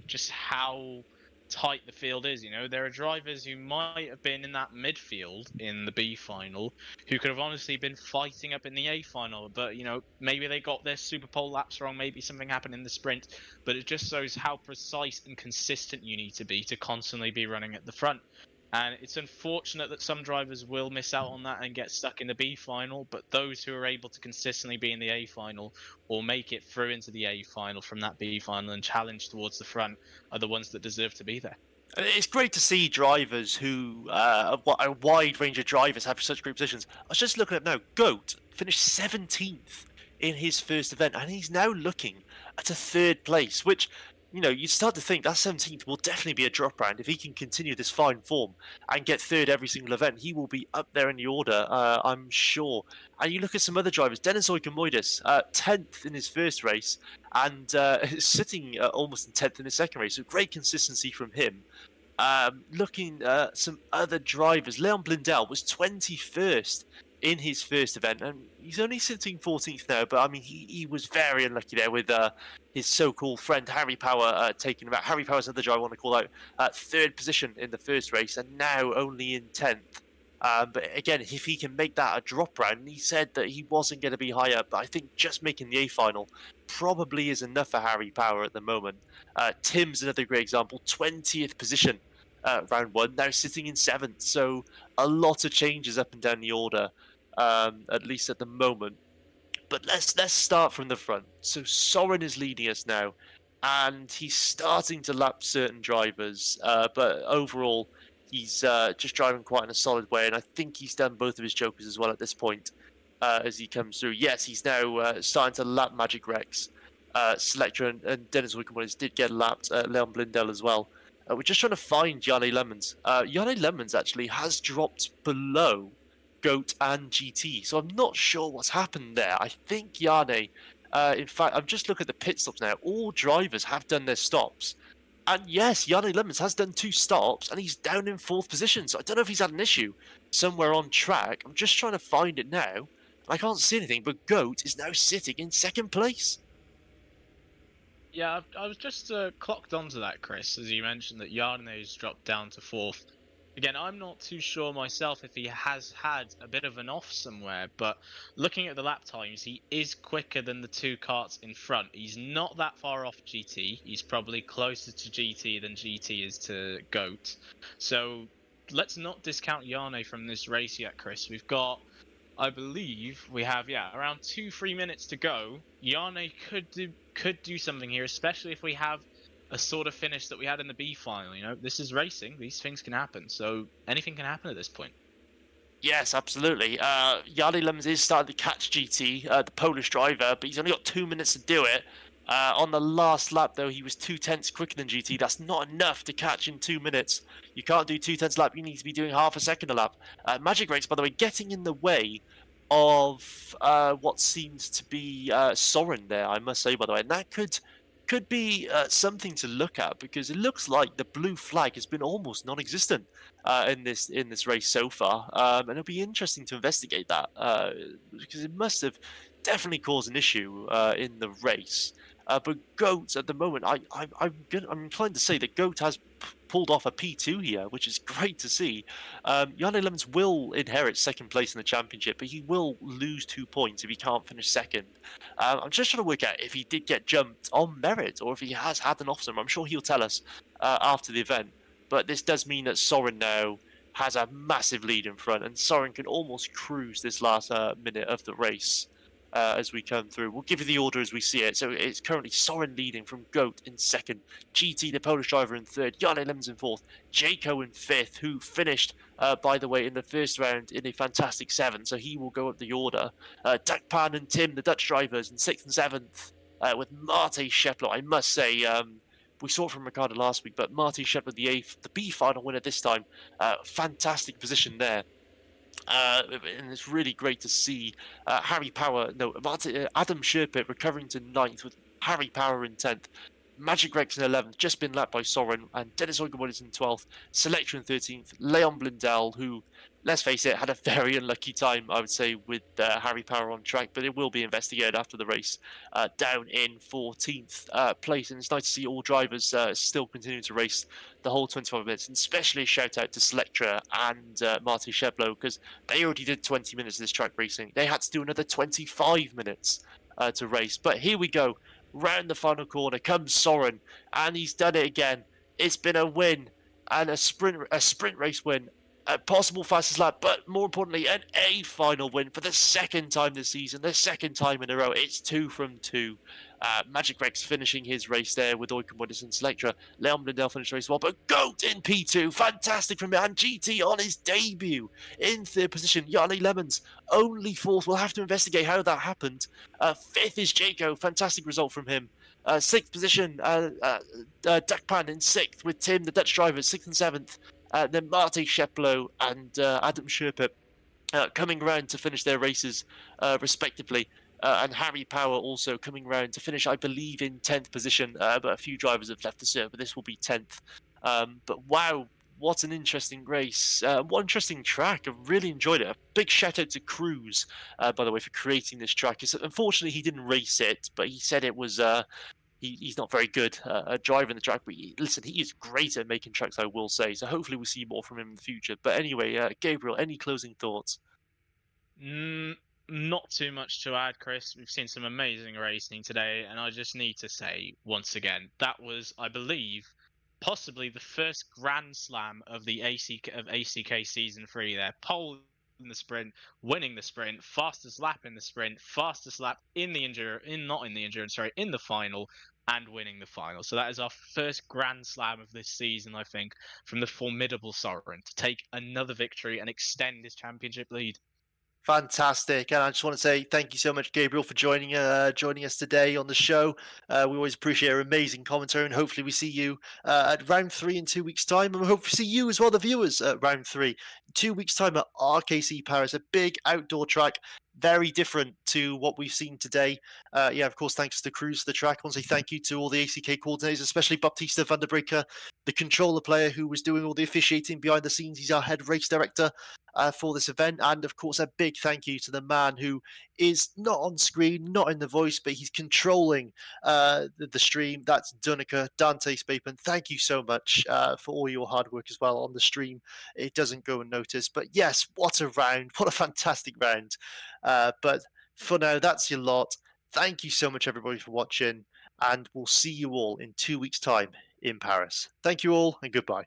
just how tight the field is. There are drivers who might have been in that midfield in the B final who could have honestly been fighting up in the A final, but maybe they got their super pole laps wrong, maybe something happened in the sprint, but it just shows how precise and consistent you need to be to constantly be running at the front. And it's unfortunate that some drivers will miss out on that and get stuck in the B final, but those who are able to consistently be in the A final or make it through into the A final from that B final and challenge towards the front are the ones that deserve to be there. And it's great to see drivers who, a wide range of drivers have such great positions. I was just looking at now, Goat finished 17th in his first event, and he's now looking at a 3rd place, which, you know, you start to think that 17th will definitely be a drop round. If he can continue this fine form and get 3rd every single event, he will be up there in the order, I'm sure. And you look at some other drivers, Denis Oikomoidis, 10th in his first race, and sitting almost in 10th in his second race, so great consistency from him. Looking at some other drivers, Leon Blindell was 21st in his first event, and he's only sitting 14th now, but I mean, he was very unlucky there with his so-called friend Harry Power taking him out. Harry Power's another driver I want to call out, 3rd position in the first race, and now only in 10th. But again, if he can make that a drop round, he said that he wasn't going to be higher, but I think just making the A final probably is enough for Harry Power at the moment. Tim's another great example, 20th position round 1, now sitting in 7th. So a lot of changes up and down the order, at least at the moment. But let's start from the front. So Soren is leading us now, and he's starting to lap certain drivers, but overall he's just driving quite in a solid way, and I think he's done both of his jokers as well at this point as he comes through. Yes, he's now starting to lap Magic Rex. Selectra and Denis Oikomoidis did get lapped, Leon Blindell as well. We're just trying to find Yanni Lemons. Yanni Lemons actually has dropped below Goat and GT, so I'm not sure what's happened there. I think Yanni, in fact, I'm just looking at the pit stops now. All drivers have done their stops. And yes, Yanni Lemons has done 2 stops, and he's down in 4th position. So I don't know if he's had an issue somewhere on track. I'm just trying to find it now. I can't see anything, but Goat is now sitting in 2nd place. Yeah, I was just clocked onto that, Chris, as you mentioned that Yarne's dropped down to 4th. Again, I'm not too sure myself if he has had a bit of an off somewhere, but looking at the lap times, he is quicker than the 2 karts in front. He's not that far off GT. He's probably closer to GT than GT is to Goat. So let's not discount Yarne from this race yet, Chris. We've got, I believe, we have, around 2-3 minutes to go. Yarne could do something here, especially if we have a sort of finish that we had in the B final. You know, this is racing; these things can happen. So anything can happen at this point. Yes, absolutely. Yanni Lemons is starting to catch GT, the Polish driver, but he's only got 2 minutes to do it. On the last lap, though, he was 2/10 quicker than GT. That's not enough to catch in 2 minutes. You can't do 2/10 lap. You need to be doing half a second a lap. Magic Rex, by the way, getting in the way of what seems to be Soren there, I must say, by the way. And that could be something to look at, because it looks like the blue flag has been almost non-existent in this race so far, and it'll be interesting to investigate that because it must have definitely caused an issue in the race. But Goat at the moment, I'm inclined to say that Goat has pulled off a P2 here, which is great to see. Yanni Lemons will inherit 2nd place in the championship, but he will lose 2 points if he can't finish 2nd. I'm just trying to work out if he did get jumped on merit or if he has had an off somewhere. I'm sure he'll tell us after the event. But this does mean that Soren now has a massive lead in front, and Soren can almost cruise this last minute of the race. As we come through, we'll give you the order as we see it. So it's currently Soren leading from Goat in 2nd, GT the Polish driver in 3rd, Yanni Lemons in 4th, Jaco in 5th, who finished, by the way, in the first round in a fantastic 7th, so he will go up the order. Dakpan and Tim, the Dutch drivers, in 6th and 7th, with Mate Schepler. I must say, we saw it from Ricardo last week, but Mate Schepler, the B final winner this time, fantastic position there. And it's really great to see Adam Sherpit recovering to 9th with Harry Power in 10th. Magic Rex in 11th, just been lapped by Soren, and Denis Oikomoidis in 12th, Selectra in 13th, Leon Blindell, who, let's face it, had a very unlucky time, I would say, with Harry Power on track, but it will be investigated after the race, down in 14th place. And it's nice to see all drivers still continuing to race the whole 25 minutes, and especially a shout out to Selectra and Marty Sheblo, because they already did 20 minutes of this track racing. They had to do another 25 minutes to race. But here we go. Round the final corner comes Soren, and he's done it again. It's been a win and a sprint race win. A possible fastest lap, but more importantly, an A final win for the second time this season, the second time in a row. It's 2 from 2. Magic Rex finishing his race there with Oiken Wonders and Selectra. Leon Blundell finished the race well, but Goat in P2. Fantastic from him. And GT on his debut in third position. Yanni Lemons only fourth. We'll have to investigate how that happened. Fifth is Jaco. Fantastic result from him. Sixth position, Dakpan in sixth with Tim, the Dutch driver, sixth and seventh. Then Marte Sheplo and Adam Sherpa coming round to finish their races respectively. And Harry Power also coming round to finish, I believe, in 10th position. But a few drivers have left the circuit, but this will be 10th. But wow, what an interesting race. What an interesting track. I really enjoyed it. A big shout out to Cruz, by the way, for creating this track. Unfortunately, he didn't race it, but he said it was... He's not very good at driving the track, but listen, he is great at making tracks, I will say. So hopefully we'll see more from him in the future. But anyway, Gabriel, any closing thoughts? Not too much to add, Chris. We've seen some amazing racing today, and I just need to say once again, that was, I believe, possibly the first Grand Slam of the ACK Season 3 there. Pole in the sprint, winning the sprint, fastest lap in the sprint, fastest lap in the in the final, and winning the final. So that is our first Grand Slam of this season, I think, from the formidable Sovereign to take another victory and extend his championship lead. Fantastic, and I just want to say thank you so much, Gabriel, for joining us today on the show. We always appreciate your amazing commentary, and hopefully we see you at round 3 in 2 weeks' time, and we hope to see you as well, the viewers, at round 3 2 weeks' time at RKC Paris, a big outdoor track. Very different to what we've seen today. Yeah, of course, thanks to Cruz for the track. I want to say thank you to all the ACK coordinators, especially Baptista van der Breker, the controller player who was doing all the officiating behind the scenes. He's our head race director for this event. And of course, a big thank you to the man who is not on screen, not in the voice, but he's controlling the stream. That's Dunica, Dante Spapen. Thank you so much for all your hard work as well on the stream. It doesn't go unnoticed. But yes, what a round. What a fantastic round. But for now, that's your lot. Thank you so much, everybody, for watching. And we'll see you all in 2 weeks' time in Paris. Thank you all, and goodbye.